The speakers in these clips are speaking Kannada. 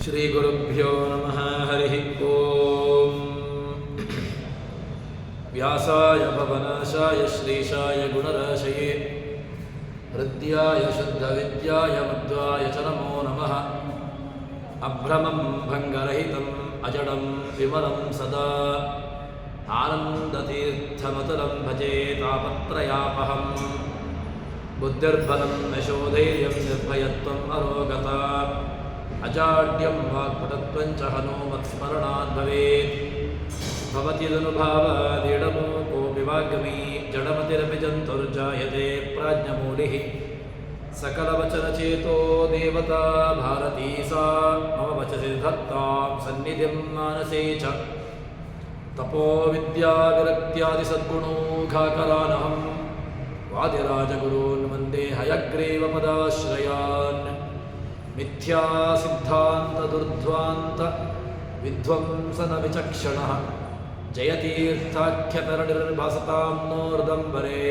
ಶ್ರೀಗುರುಭ್ಯೋ ನಮಃ ಹರಿ ಓಂ. ವ್ಯಾಸಾಯ ಭವನಾಶಾಯ ಶ್ರೀಶಾಯ ಗುಣರಾಶಯೇ ಹೃದ್ಯಾಯ ಶುದ್ಧವಿದ್ಯಾಯ ಮಧ್ವಾಯ ಚ ನಮೋ ನಮಃ. ಅಭ್ರಮಂ ಭಂಗರಹಿತಂ ಅಜಡಂ ವಿಮಲಂ ಸದಾ ಆನಂದತೀರ್ಥಮತುಲಂ ಭಜೆ ತಾಪತ್ರಯಾಪಹಂ. ಬುದ್ಧಿರ್ಬಲಂ ಯಶೋಧೈರ್ಯಂ ನಿರ್ಭಯತ್ವಂ ಅರೋಗತಾ ಅಜಾಡ್ಯಂ ವಾಕ್ಪಟತ್ವಂಚ ಹನುಮತ್ಸ್ಮರಣಾತ್ ಭವೇತ್. ಭವತ್ಯದನುಭಾವಾದಿಡಮೋ ಕೋಪಿ ವಾಗ್ಮಿ ಜಡಮತಿರಪಿ ಜಂತುರ್ಜಾಯತೆ ಪ್ರಾಜ್ಞಮೂಲಿಃ. ಸಕಲವಚನಚೇತೋ ದೇವತಾ ಭಾರತೀ ಸಾ ಮಮ ವಚಸಿ ಧತ್ತಾಂ ಸನ್ನಿಧಿಂ ಮಾನಸೇ ಚ. ತಪೋ ವಿದ್ಯಾ ವಿರಕ್ತ್ಯಾದಿ ಸದ್ಗುಣೋಘಾಕರಾನಹಂ ವಾದಿರಾಜಗುರೂನ್ ವಂದೇ ಹಯಗ್ರೀವ ಪದಾಶ್ರಯಾನ್. ಮಿಥ್ಯಾ ಸಿದ್ಧಾಂತ ದುರ್ಧ್ವಾಂತ ವಿಧ್ವಂಸನ ವಿಚಕ್ಷಣಃ ಜಯತೀರ್ಥಾಖ್ಯತರಣಿರ್ಭಾಸತಾಂ ನೋರ್ದಂಬರೇ.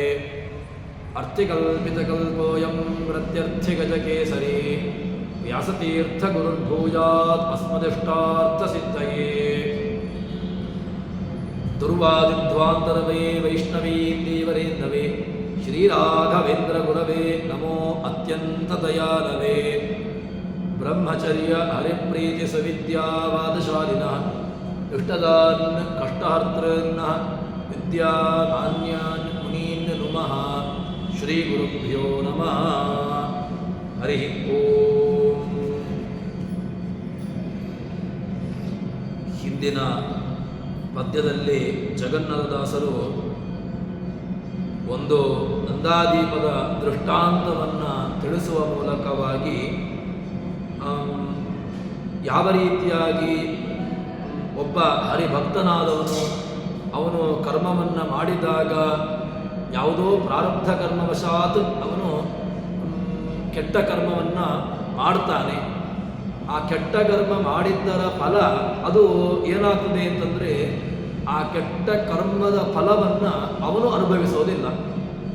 ಅರ್ಥಿಕಲ್ಪಿತಕಲ್ಪೋಯಂ ಪ್ರತ್ಯರ್ಥಿಗಜಕೇಸರಿ ವ್ಯಾಸತೀರ್ಥಗುರುರ್ಭೂಯಾತ್ ಅಸ್ಮದಿಷ್ಟಾರ್ಥಸಿದ್ಧಯೇ. ದುರ್ವಾದಿಧ್ವಾಂತರವೇ ವೈಷ್ಣವೀಂ ದೇವರೇಂದವೇ ಶ್ರೀರಾಘವೇಂದ್ರ ಗುರವೇ ನಮೋ ಅತ್ಯಂತದಯಾಲವೇ. ಬ್ರಹ್ಮಚರ್ಯ ಹರಿಪ್ರೀತಿ ಸವಿದ್ಯಾವಾದಶಾಲಿನಃ ಇಷ್ಟದಾನ್ ಕಷ್ಟಹರ್ತೃನ್ನಃ ವಿದ್ಯಾಮಾನ್ಯಾನ್ ಮುನೀನ್ ನುಮಃ. ಶ್ರೀ ಗುರುಭ್ಯೋ ನಮಃ ಹರಿ ಓಂ. ಹಿಂದಿನ ಪದ್ಯದಲ್ಲಿ ಜಗನ್ನಾಥದಾಸರು ಒಂದು ನಂದಾದೀಪದ ದೃಷ್ಟಾಂತವನ್ನು ತಿಳಿಸುವ ಮೂಲಕವಾಗಿ ಯಾವ ರೀತಿಯಾಗಿ ಒಬ್ಬ ಹರಿಭಕ್ತನಾದವನು ಅವನು ಕರ್ಮವನ್ನು ಮಾಡಿದಾಗ ಯಾವುದೋ ಪ್ರಾರಬ್ಧ ಕರ್ಮವಶಾತ್ ಅವನು ಕೆಟ್ಟ ಕರ್ಮವನ್ನು ಮಾಡ್ತಾನೆ. ಆ ಕೆಟ್ಟ ಕರ್ಮ ಮಾಡಿದ್ದರ ಫಲ ಅದು ಏನಾಗ್ತದೆ ಅಂತಂದರೆ ಆ ಕೆಟ್ಟ ಕರ್ಮದ ಫಲವನ್ನು ಅವನು ಅನುಭವಿಸೋದಿಲ್ಲ.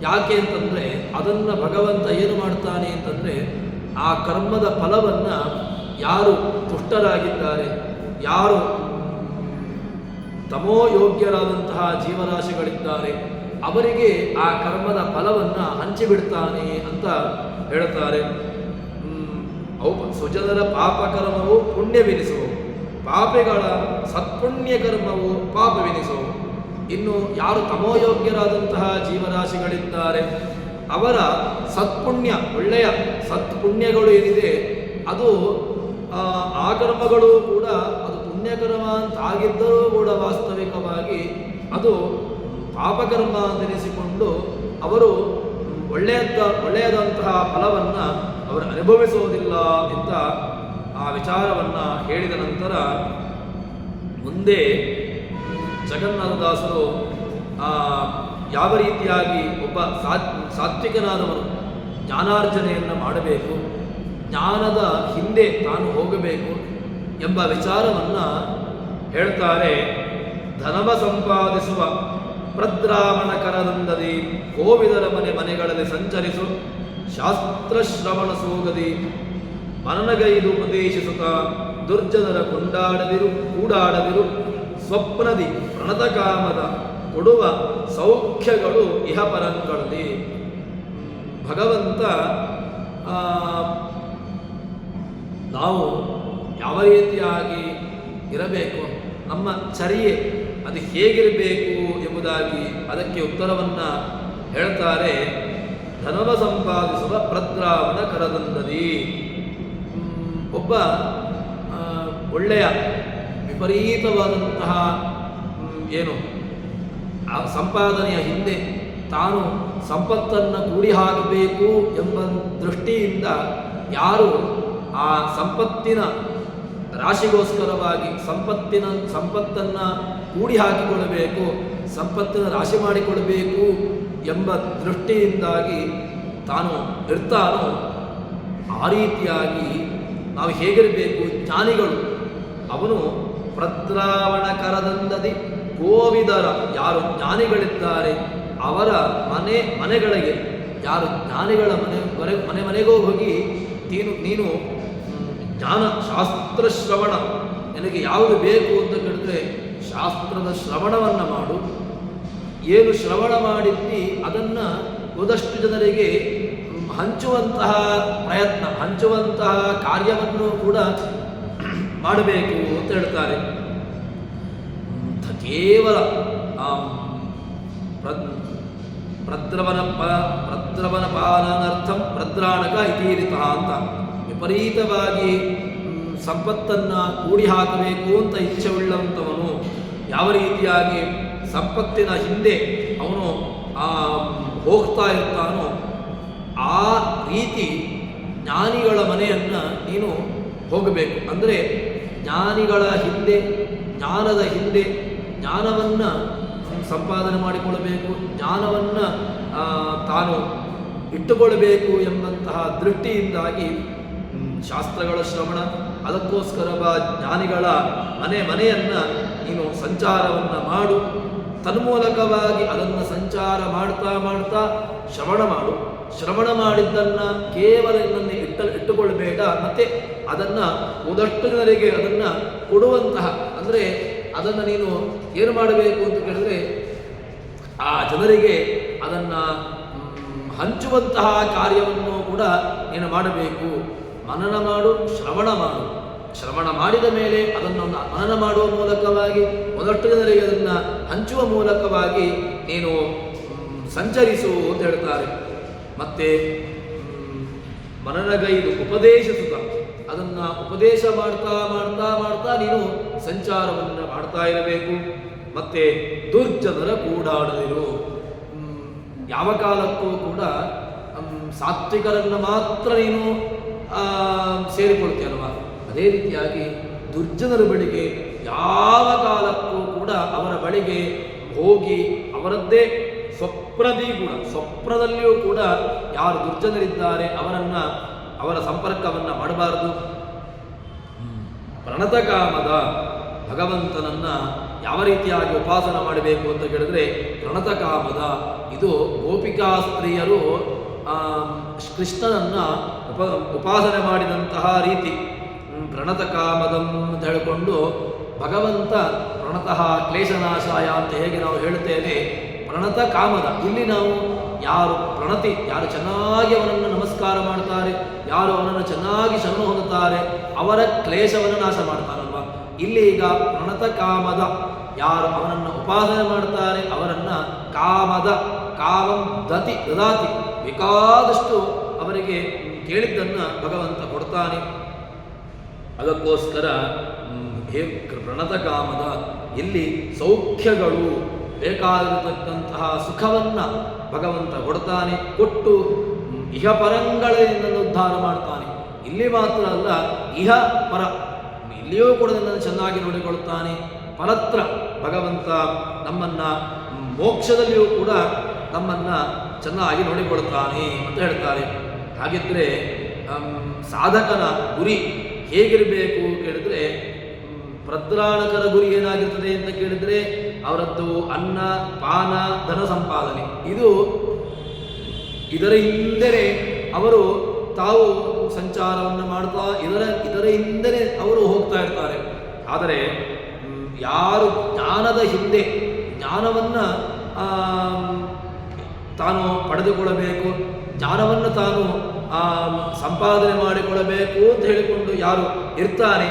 ಯಾಕೆ ಅಂತಂದರೆ ಅದನ್ನು ಭಗವಂತ ಏನು ಮಾಡ್ತಾನೆ ಅಂತಂದರೆ ಆ ಕರ್ಮದ ಫಲವನ್ನು ಯಾರು ತುಷ್ಟರಾಗಿದ್ದಾರೆ, ಯಾರು ತಮೋಯೋಗ್ಯರಾದಂತಹ ಜೀವರಾಶಿಗಳಿದ್ದಾರೆ ಅವರಿಗೆ ಆ ಕರ್ಮದ ಫಲವನ್ನು ಹಂಚಿಬಿಡ್ತಾನೆ ಅಂತ ಹೇಳ್ತಾರೆ. ಸುಜನರ ಪಾಪಕರ್ಮವು ಪುಣ್ಯವೆನಿಸುವು, ಪಾಪಿಗಳ ಸತ್ಪುಣ್ಯ ಕರ್ಮವು ಪಾಪವೆನಿಸುವು. ಇನ್ನು ಯಾರು ತಮೋಯೋಗ್ಯರಾದಂತಹ ಜೀವರಾಶಿಗಳಿದ್ದಾರೆ ಅವರ ಸತ್ಪುಣ್ಯ, ಒಳ್ಳೆಯ ಸತ್ಪುಣ್ಯಗಳು ಏನಿದೆ ಅದು ಆ ಕರ್ಮಗಳು ಕೂಡ ಅದು ಪುಣ್ಯಕರ್ಮ ಅಂತ ಆಗಿದ್ದರೂ ಕೂಡ ವಾಸ್ತವಿಕವಾಗಿ ಅದು ಪಾಪಕರ್ಮ ಅಂತೆನಿಸಿಕೊಂಡು ಅವರು ಒಳ್ಳೆಯದಂತಹ ಫಲವನ್ನು ಅವರು ಅನುಭವಿಸುವುದಿಲ್ಲ ಅಂತ ಆ ವಿಚಾರವನ್ನು ಹೇಳಿದ ನಂತರ ಮುಂದೆ ಜಗನ್ನಾಥದಾಸರು ಯಾವ ರೀತಿಯಾಗಿ ಒಬ್ಬ ಸಾತ್ವಿಕನಾದವನು ಜ್ಞಾನಾರ್ಜನೆಯನ್ನು ಮಾಡಬೇಕು, ಜ್ಞಾನದ ಹಿಂದೆ ತಾನು ಹೋಗಬೇಕು ಎಂಬ ವಿಚಾರವನ್ನು ಹೇಳ್ತಾರೆ. ಧನವ ಸಂಪಾದಿಸುವ ಪ್ರದ್ರಾವಣ ಕರದಂದದಿ ಕೋವಿದರ ಮನೆಗಳಲ್ಲಿ ಸಂಚರಿಸು ಶಾಸ್ತ್ರಶ್ರವಣ ಸೋಗದಿ ಮನನಗೈದು ಉಪದೇಶಿಸುತ್ತ ದುರ್ಜನರ ಕೂಡಾಡದಿರು ಸ್ವಪ್ನದಿ ಪ್ರಣತ ಕಾಮದ ಕೊಡುವ ಸೌಖ್ಯಗಳು ಇಹಪರಂಗಳಲ್ಲಿ. ಭಗವಂತ ನಾವು ಯಾವ ರೀತಿಯಾಗಿ ಇರಬೇಕು, ನಮ್ಮ ಚರ್ಯೆ ಅದು ಹೇಗಿರಬೇಕು ಎಂಬುದಾಗಿ ಅದಕ್ಕೆ ಉತ್ತರವನ್ನು ಹೇಳ್ತಾರೆ. ಧನವ ಸಂಪಾದಿಸುವ ಪ್ರದ್ರಾವಣ ಕರದಂದದಿ. ಒಬ್ಬ ಒಳ್ಳೆಯ ವಿಪರೀತವಾದಂತಹ ಏನು ಆ ಸಂಪಾದನೆಯ ಹಿಂದೆ ತಾನು ಸಂಪತ್ತನ್ನು ಕೂಡಿ ಹಾಕಬೇಕು ಎಂಬ ದೃಷ್ಟಿಯಿಂದ ಯಾರು ಆ ಸಂಪತ್ತಿನ ರಾಶಿಗೋಸ್ಕರವಾಗಿ ಸಂಪತ್ತನ್ನು ಕೂಡಿ ಹಾಕಿಕೊಳ್ಳಬೇಕು, ಸಂಪತ್ತನ್ನು ರಾಶಿ ಮಾಡಿಕೊಳ್ಳಬೇಕು ಎಂಬ ದೃಷ್ಟಿಯಿಂದಾಗಿ ತಾನು ಇರ್ತಾನೋ ಆ ರೀತಿಯಾಗಿ ನಾವು ಹೇಗಿರಬೇಕು. ಜ್ಞಾನಿಗಳು ಅವನು ಪ್ರದ್ರಾವಣ ಕರದಂದದಿ ಕೋವಿದರ ಯಾರು ಜ್ಞಾನಿಗಳಿದ್ದಾರೆ ಅವರ ಮನೆಗಳಿಗೆ ಯಾರು ಜ್ಞಾನಿಗಳ ಮನೆಗೂ ಹೋಗಿ ನೀನು ಶಾಸ್ತ್ರ ಶ್ರವಣ, ನಿನಗೆ ಯಾವುದು ಬೇಕು ಅಂತ ಕೇಳಿದ್ರೆ ಶಾಸ್ತ್ರದ ಶ್ರವಣವನ್ನು ಮಾಡು. ಏನು ಶ್ರವಣ ಮಾಡಿದ್ದಿ ಅದನ್ನು ಉದಷ್ಟು ಜನರಿಗೆ ಹಂಚುವಂತಹ ಪ್ರಯತ್ನ, ಹಂಚುವಂತಹ ಕಾರ್ಯವನ್ನು ಕೂಡ ಮಾಡಬೇಕು ಅಂತ ಹೇಳ್ತಾರೆ. ಕೇವಲ ಪ್ರದ್ರವನ ಪಾಲನಾರ್ಥಂ ಪ್ರದ್ರಾಣಕ ಇತೀರಿತ ಅಂತ ವಿಪರೀತವಾಗಿ ಸಂಪತ್ತನ್ನು ಕೂಡಿ ಹಾಕಬೇಕು ಅಂತ ಇಚ್ಛೆ ಉಳ್ಳಂಥವನು ಯಾವ ರೀತಿಯಾಗಿ ಸಂಪತ್ತಿನ ಹಿಂದೆ ಅವನು ಹೋಗ್ತಾ ಇರ್ತಾನೋ ಆ ರೀತಿ ಜ್ಞಾನಿಗಳ ಮನೆಯನ್ನು ನೀನು ಹೋಗಬೇಕು. ಅಂದರೆ ಜ್ಞಾನಿಗಳ ಹಿಂದೆ, ಜ್ಞಾನದ ಹಿಂದೆ ಜ್ಞಾನವನ್ನು ಸಂಪಾದನೆ ಮಾಡಿಕೊಳ್ಳಬೇಕು, ಜ್ಞಾನವನ್ನು ತಾನು ಇಟ್ಟುಕೊಳ್ಳಬೇಕು ಎಂಬಂತಹ ದೃಷ್ಟಿಯಿಂದಾಗಿ ಶಾಸ್ತ್ರಗಳ ಶ್ರವಣ, ಅದಕ್ಕೋಸ್ಕರ ಜ್ಞಾನಿಗಳ ಮನೆಯನ್ನು ನೀನು ಸಂಚಾರವನ್ನು ಮಾಡು. ತನ್ಮೂಲಕವಾಗಿ ಅದನ್ನು ಸಂಚಾರ ಮಾಡ್ತಾ ಮಾಡ್ತಾ ಶ್ರವಣ ಮಾಡು. ಶ್ರವಣ ಮಾಡಿದ್ದನ್ನು ಕೇವಲ ಇಟ್ಟುಕೊಳ್ಳಬೇಡ, ಮತ್ತು ಅದನ್ನು ಉದಷ್ಟು ಜನರಿಗೆ ಅದನ್ನು ಕೊಡುವಂತಹ, ಅಂದರೆ ಅದನ್ನು ನೀನು ಏನು ಮಾಡಬೇಕು ಅಂತ ಕೇಳಿದ್ರೆ ಆ ಜನರಿಗೆ ಅದನ್ನು ಹಂಚುವಂತಹ ಕಾರ್ಯವನ್ನು ಕೂಡ ನೀನು ಮಾಡಬೇಕು. ಮನನ ಮಾಡು, ಶ್ರವಣ ಮಾಡು. ಶ್ರವಣ ಮಾಡಿದ ಮೇಲೆ ಅದನ್ನು ಮನನ ಮಾಡುವ ಮೂಲಕವಾಗಿ ಒಂದಷ್ಟು ಜನರಿಗೆ ಅದನ್ನು ಹಂಚುವ ಮೂಲಕವಾಗಿ ನೀನು ಸಂಚರಿಸು ಅಂತ ಹೇಳ್ತಾರೆ. ಮತ್ತು ಮನನಗೈದು ಉಪದೇಶಿಸುತ್ತ ಅದನ್ನು ಉಪದೇಶ ಮಾಡ್ತಾ ಮಾಡ್ತಾ ಮಾಡ್ತಾ ನೀನು ಸಂಚಾರವನ್ನು ಮಾಡ್ತಾ ಇರಬೇಕು. ಮತ್ತು ದುರ್ಜನರ ಕೂಡಾಡದಿರು. ಯಾವ ಕಾಲಕ್ಕೂ ಕೂಡ ಸಾತ್ವಿಕರನ್ನು ಮಾತ್ರ ನೀನು ಸೇರಿಕೊಳ್ತೀಯಲ್ವ, ಅದೇ ರೀತಿಯಾಗಿ ದುರ್ಜನರ ಬಳಿಗೆ ಯಾವ ಕಾಲಕ್ಕೂ ಕೂಡ ಅವರ ಬಳಿಗೆ ಹೋಗಿ ಅವರದ್ದೇ ಸ್ವಪ್ನದಲ್ಲಿಯೂ ಕೂಡ ಯಾರು ದುರ್ಜನರಿದ್ದಾರೆ ಅವರ ಸಂಪರ್ಕವನ್ನು ಮಾಡಬಾರದು. ಪ್ರಣತಕಾಮದ ಭಗವಂತನನ್ನು ಯಾವ ರೀತಿಯಾಗಿ ಉಪಾಸನ ಮಾಡಬೇಕು ಅಂತ ಕೇಳಿದ್ರೆ ಪ್ರಣತಕಾಮದ, ಇದು ಗೋಪಿಕಾ ಸ್ತ್ರೀಯರು ಕೃಷ್ಣನನ್ನು ಉಪಾಸನೆ ಮಾಡಿದಂತಹ ರೀತಿ. ಪ್ರಣತಕಾಮದಂ ಅಂತ ಹೇಳಿಕೊಂಡು ಭಗವಂತ ಪ್ರಣತಃ ಕ್ಲೇಶನಾಶಾಯ ಅಂತ ಹೇಗೆ ನಾವು ಹೇಳ್ತೇವೆ, ಪ್ರಣತ ಕಾಮದ. ಇಲ್ಲಿ ನಾವು ಯಾರು ಚೆನ್ನಾಗಿ ಅವನನ್ನು ನಮಸ್ಕಾರ ಮಾಡ್ತಾರೆ, ಯಾರು ಅವನನ್ನು ಚೆನ್ನಾಗಿ ಶರಣ ಹೊಂದುತ್ತಾರೆ ಅವರ ಕ್ಲೇಶವನ್ನು ನಾಶ ಮಾಡ್ತಾರಲ್ವ. ಇಲ್ಲಿ ಈಗ ಪ್ರಣತ ಕಾಮದ, ಯಾರು ಅವನನ್ನು ಉಪಾಸನೆ ಮಾಡ್ತಾರೆ ಅವರನ್ನು ಕಾಮಂ ದದಾತಿ, ಬೇಕಾದಷ್ಟು ಅವರಿಗೆ ಕೇಳಿದ್ದನ್ನು ಭಗವಂತ ಕೊಡ್ತಾನೆ. ಅದಕ್ಕೋಸ್ಕರ ಹೇ ಪ್ರಣತ ಕಾಮದ, ಇಲ್ಲಿ ಸೌಖ್ಯಗಳು, ಬೇಕಾಗಿರತಕ್ಕಂತಹ ಸುಖವನ್ನು ಭಗವಂತ ಕೊಡ್ತಾನೆ. ಕೊಟ್ಟು ಇಹ ಪರಂಗಳಿಂದ ಉದ್ಧಾರ ಮಾಡ್ತಾನೆ. ಇಲ್ಲಿ ಮಾತ್ರ ಅಲ್ಲ, ಇಹ ಪರ, ಇಲ್ಲಿಯೂ ಕೂಡ ನನ್ನನ್ನು ಚೆನ್ನಾಗಿ ನೋಡಿಕೊಳ್ಳುತ್ತಾನೆ. ಪರತ್ರ ಭಗವಂತ ನಮ್ಮನ್ನು ಮೋಕ್ಷದಲ್ಲಿಯೂ ಕೂಡ ನಮ್ಮನ್ನು ಚೆನ್ನಾಗಿ ನೋಡಿಕೊಳ್ಳುತ್ತಾನೆ ಅಂತ ಹೇಳ್ತಾರೆ. ಹಾಗಿದ್ದರೆ ಸಾಧಕನ ಗುರಿ ಹೇಗಿರಬೇಕು ಕೇಳಿದರೆ, ಪ್ರದ್ರಾಣಕರ ಗುರಿ ಏನಾಗಿರ್ತದೆ ಅಂತ ಕೇಳಿದರೆ ಅವರದ್ದು ಅನ್ನ ಪಾನ ಧನ ಸಂಪಾದನೆ. ಇದರ ಹಿಂದೆ ಅವರು ತಾವು ಸಂಚಾರವನ್ನು ಮಾಡ್ತಾ ಇದರ ಹಿಂದೆ ಅವರು ಹೋಗ್ತಾ ಇರ್ತಾರೆ. ಆದರೆ ಯಾರು ಜ್ಞಾನದ ಹಿಂದೆ ಜ್ಞಾನವನ್ನು ತಾನು ಪಡೆದುಕೊಳ್ಳಬೇಕು, ಜ್ಞಾನವನ್ನು ತಾನು ಸಂಪಾದನೆ ಮಾಡಿಕೊಳ್ಳಬೇಕು ಅಂತ ಹೇಳಿಕೊಂಡು ಯಾರು ಇರ್ತಾನೆ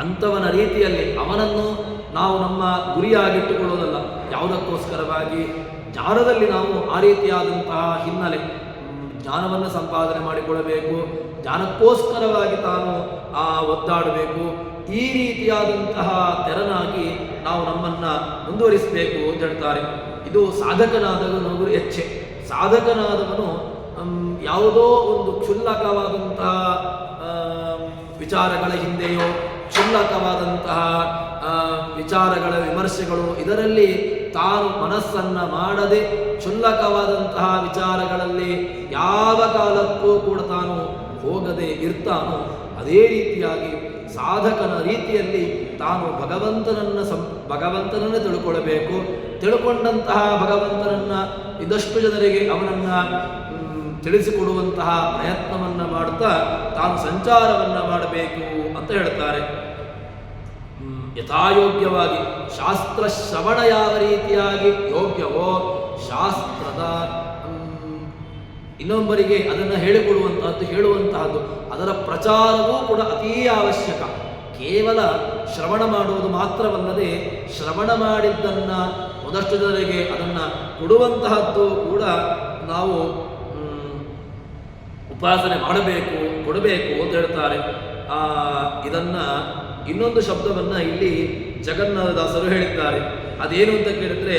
ಅಂಥವನ ರೀತಿಯಲ್ಲಿ ಅವನನ್ನು ನಾವು ನಮ್ಮ ಗುರಿಯಾಗಿಟ್ಟುಕೊಳ್ಳೋದಲ್ಲ. ಯಾವುದಕ್ಕೋಸ್ಕರವಾಗಿ ಜ್ಞಾನದಲ್ಲಿ ನಾವು ಆ ರೀತಿಯಾದಂತಹ ಹಿನ್ನೆಲೆ ಜ್ಞಾನವನ್ನು ಸಂಪಾದನೆ ಮಾಡಿಕೊಳ್ಳಬೇಕು, ಜ್ಞಾನಕ್ಕೋಸ್ಕರವಾಗಿ ತಾನು ಒದ್ದಾಡಬೇಕು. ಈ ರೀತಿಯಾದಂತಹ ತೆರನಾಗಿ ನಾವು ನಮ್ಮನ್ನು ಮುಂದುವರಿಸಬೇಕು ಅಂತ ಹೇಳ್ತಾರೆ. ಇದು ಸಾಧಕನಾದವನು ಗುರಿ ಹೆಚ್ಚೆ. ಸಾಧಕನಾದವನು ಯಾವುದೋ ಒಂದು ಕ್ಷುಲ್ಲಕವಾದಂತಹ ವಿಚಾರಗಳ ಹಿಂದೆಯೋ ಕ್ಷುಲ್ಲಕವಾದಂತಹ ವಿಚಾರಗಳ ವಿಮರ್ಶೆಗಳು ಇದರಲ್ಲಿ ತಾನು ಮನಸ್ಸನ್ನು ಮಾಡದೆ ಕ್ಷುಲ್ಲಕವಾದಂತಹ ವಿಚಾರಗಳಲ್ಲಿ ಯಾವ ಕಾಲಕ್ಕೂ ಕೂಡ ತಾನು ಹೋಗದೆ ಇರ್ತಾನೋ ಅದೇ ರೀತಿಯಾಗಿ ಸಾಧಕನ ರೀತಿಯಲ್ಲಿ ತಾನು ಭಗವಂತನನ್ನು ತಿಳ್ಕೊಳ್ಬೇಕು. ತಿಳ್ಕೊಂಡಂತಹ ಭಗವಂತನನ್ನು ಇದಷ್ಟು ಜನರಿಗೆ ಅವನನ್ನು ತಿಳಿಸಿಕೊಡುವಂತಹ ಪ್ರಯತ್ನವನ್ನು ಮಾಡುತ್ತಾ ತಾನು ಸಂಚಾರವನ್ನು ಮಾಡಬೇಕು ಅಂತ ಹೇಳ್ತಾರೆ. ಯಥಾಯೋಗ್ಯವಾಗಿ ಶಾಸ್ತ್ರ ಶ್ರವಣ ಯಾವ ರೀತಿಯಾಗಿ ಯೋಗ್ಯವೋ ಶಾಸ್ತ್ರದ ಇನ್ನೊಬ್ಬರಿಗೆ ಅದನ್ನು ಹೇಳಿಕೊಡುವಂತಹದ್ದು ಹೇಳುವಂತಹದ್ದು ಅದರ ಪ್ರಚಾರವೂ ಕೂಡ ಅತೀ ಅವಶ್ಯಕ. ಕೇವಲ ಶ್ರವಣ ಮಾಡುವುದು ಮಾತ್ರವಲ್ಲದೆ ಶ್ರವಣ ಮಾಡಿದ್ದನ್ನು ಒಂದಷ್ಟು ಜನರಿಗೆ ಅದನ್ನು ಕೊಡುವಂತಹದ್ದು ಕೂಡ ನಾವು ಉಪಾಸನೆ ಮಾಡಬೇಕು, ಕೊಡಬೇಕು ಅಂತ ಹೇಳ್ತಾರೆ. ಇದನ್ನು ಇನ್ನೊಂದು ಶಬ್ದವನ್ನು ಇಲ್ಲಿ ಜಗನ್ನಾಥದಾಸರು ಹೇಳಿದ್ದಾರೆ. ಅದೇನು ಅಂತ ಕೇಳಿದ್ರೆ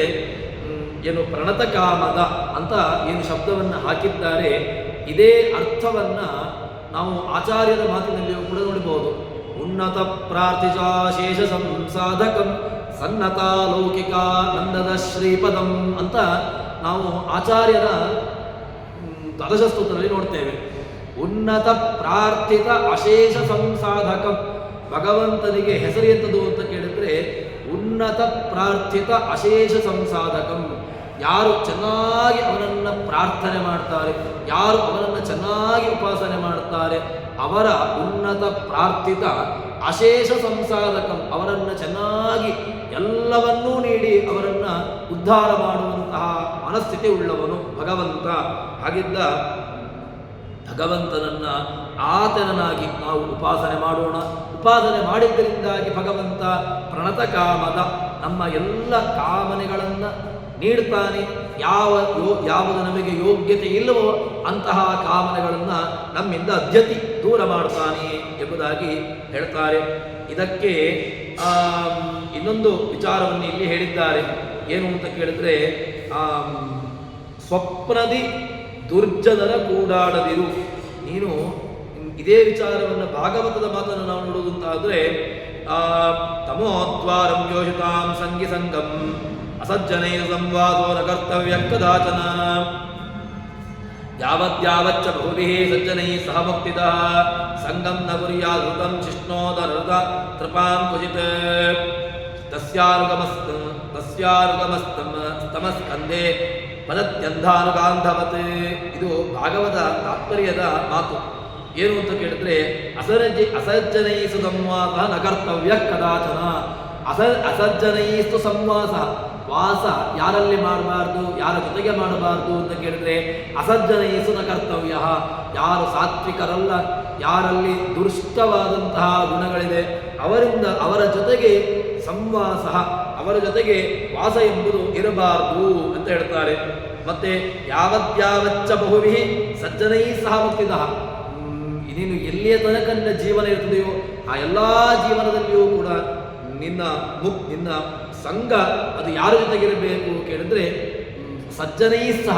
ಏನು ಪ್ರಣತ ಕಾಮದ ಅಂತ ಏನು ಶಬ್ದವನ್ನು ಹಾಕಿದ್ದಾರೆ, ಇದೇ ಅರ್ಥವನ್ನು ನಾವು ಆಚಾರ್ಯರ ಮಾತಿನಲ್ಲಿಯೂ ಕೂಡ ನೋಡಬಹುದು. ಉನ್ನತ ಪ್ರಾರ್ಥಿಶೇಷ ಸಂಸಾಧಕಂ ಸನ್ನತ ಲೌಕಿಕ ನಂದದ ಶ್ರೀಪದಂ ಅಂತ ನಾವು ಆಚಾರ್ಯರ ದ್ವಾದಶಸ್ತೋತ್ರದಲ್ಲಿ ನೋಡ್ತೇವೆ. ಉನ್ನತ ಪ್ರಾರ್ಥಿತ ಅಶೇಷ ಸಂಸಾಧಕಂ, ಭಗವಂತನಿಗೆ ಹೆಸರು ಎಂಥದ್ದು ಅಂತ ಕೇಳಿದ್ರೆ ಉನ್ನತ ಪ್ರಾರ್ಥಿತ ಅಶೇಷ ಸಂಸಾಧಕಂ. ಯಾರು ಚೆನ್ನಾಗಿ ಅವನನ್ನು ಪ್ರಾರ್ಥನೆ ಮಾಡ್ತಾರೆ, ಯಾರು ಅವನನ್ನು ಚೆನ್ನಾಗಿ ಉಪಾಸನೆ ಮಾಡುತ್ತಾರೆ, ಅವರ ಉನ್ನತ ಪ್ರಾರ್ಥಿತ ಅಶೇಷ ಸಂಸಾಧಕಂ, ಅವರನ್ನು ಚೆನ್ನಾಗಿ ಎಲ್ಲವನ್ನೂ ನೀಡಿ ಅವರನ್ನು ಉದ್ಧಾರ ಮಾಡುವಂತಹ ಮನಸ್ಥಿತಿ ಉಳ್ಳವನು ಭಗವಂತ. ಹಾಗಿದ್ದ ಭಗವಂತನನ್ನು ಆತನನಾಗಿ ನಾವು ಉಪಾಸನೆ ಮಾಡೋಣ. ಉಪಾಸನೆ ಮಾಡಿದ್ದರಿಂದಾಗಿ ಭಗವಂತ ಪ್ರಣತ ಕಾಮದ ನಮ್ಮ ಎಲ್ಲ ಕಾಮನೆಗಳನ್ನು ನೀಡುತ್ತಾನೆ. ಯಾವುದು ನಮಗೆ ಯೋಗ್ಯತೆ ಇಲ್ಲವೋ ಅಂತಹ ಕಾಮನೆಗಳನ್ನು ನಮ್ಮಿಂದ ಅದ್ಯತಿ ದೂರ ಮಾಡ್ತಾನೆ ಎಂಬುದಾಗಿ ಹೇಳ್ತಾರೆ. ಇದಕ್ಕೆ ಇನ್ನೊಂದು ವಿಚಾರವನ್ನು ಇಲ್ಲಿ ಹೇಳಿದ್ದಾರೆ. ಏನು ಅಂತ ಕೇಳಿದ್ರೆ ಸ್ವಪ್ನದಿ ದುರ್ಜನರ ಕೂಡಾಡದಿರು. ನೀನು ಇದೇ ವಿಚಾರವನ್ನು ಭಾಗವತದ ಮಾತನ್ನು ನಾವು ನೋಡುವುದಂತಾದರೆ ತಮೋದ್ವಾರಂ ಯೋಷಿತಾಂ ಸಂಗಿ ಸಂಗಂ ಅಸಜ್ಜನೈ ಸಂವಾದೋ ನ ಕರ್ತವ್ಯ ಕದಾಚನ ಯಾವದ್ಯಾವಚ್ಚ ಬಹುಭಿಃ ಸಜ್ಜನೈ ಸಹ ಮುಕ್ತಿತಃ ಸಂಗಂ ನ ಕುರ್ಯಾತ್ ಋತಂ ಶಿಷ್ಣೋದರೃತ ಕೃಪಾಂ ಕ್ವಚಿತ್ ತಸ್ಯಾನುಗಮಸ್ತಮಸ್ಕಂದೇ ಪದತ್ಯಂಧಾನುಗಾಂಧವತ್. ಇದು ಭಾಗವತ ತಾತ್ಪರ್ಯದ ಮಾತು. ಏನು ಅಂತ ಕೇಳಿದ್ರೆ ಅಸಜ್ಜನೈಸು ಸಂವಾಸ ನ ಕರ್ತವ್ಯ ಕದಾಚನ. ಅಸಜ್ಜನೈಸ್ತು ಸಂವಾಸ, ವಾಸ ಯಾರಲ್ಲಿ ಮಾಡಬಾರ್ದು, ಯಾರ ಜೊತೆಗೆ ಮಾಡಬಾರ್ದು ಅಂತ ಕೇಳಿದ್ರೆ ಅಸಜ್ಜನೈಸು ನ ಕರ್ತವ್ಯ. ಯಾರು ಸಾತ್ವಿಕರಲ್ಲ, ಯಾರಲ್ಲಿ ದುಷ್ಟವಾದಂತಹ ಗುಣಗಳಿದೆ ಅವರಿಂದ ಅವರ ಜೊತೆಗೆ ಸಂವಾಸ, ಅವರ ಜೊತೆಗೆ ವಾಸ ಎಂಬುದು ಇರಬಾರ್ದು ಅಂತ ಹೇಳ್ತಾರೆ. ಮತ್ತೆ ಯಾವದ್ಯಾವಚ್ಚ ಬಹುವಿಹಿ ಸಜ್ಜನೈ ಸಹ ಮುಕ್ತಿತಃ. ನೀನು ಎಲ್ಲಿಯ ತನಕ ನಿನ್ನ ಜೀವನ ಇರ್ತದೆಯೋ ಆ ಎಲ್ಲ ಜೀವನದಲ್ಲಿಯೂ ಕೂಡ ನಿನ್ನ ಸಂಘ ಅದು ಯಾರ ಜೊತೆಗಿರಬೇಕು ಕೇಳಿದ್ರೆ ಸಜ್ಜನೈ ಸಹ,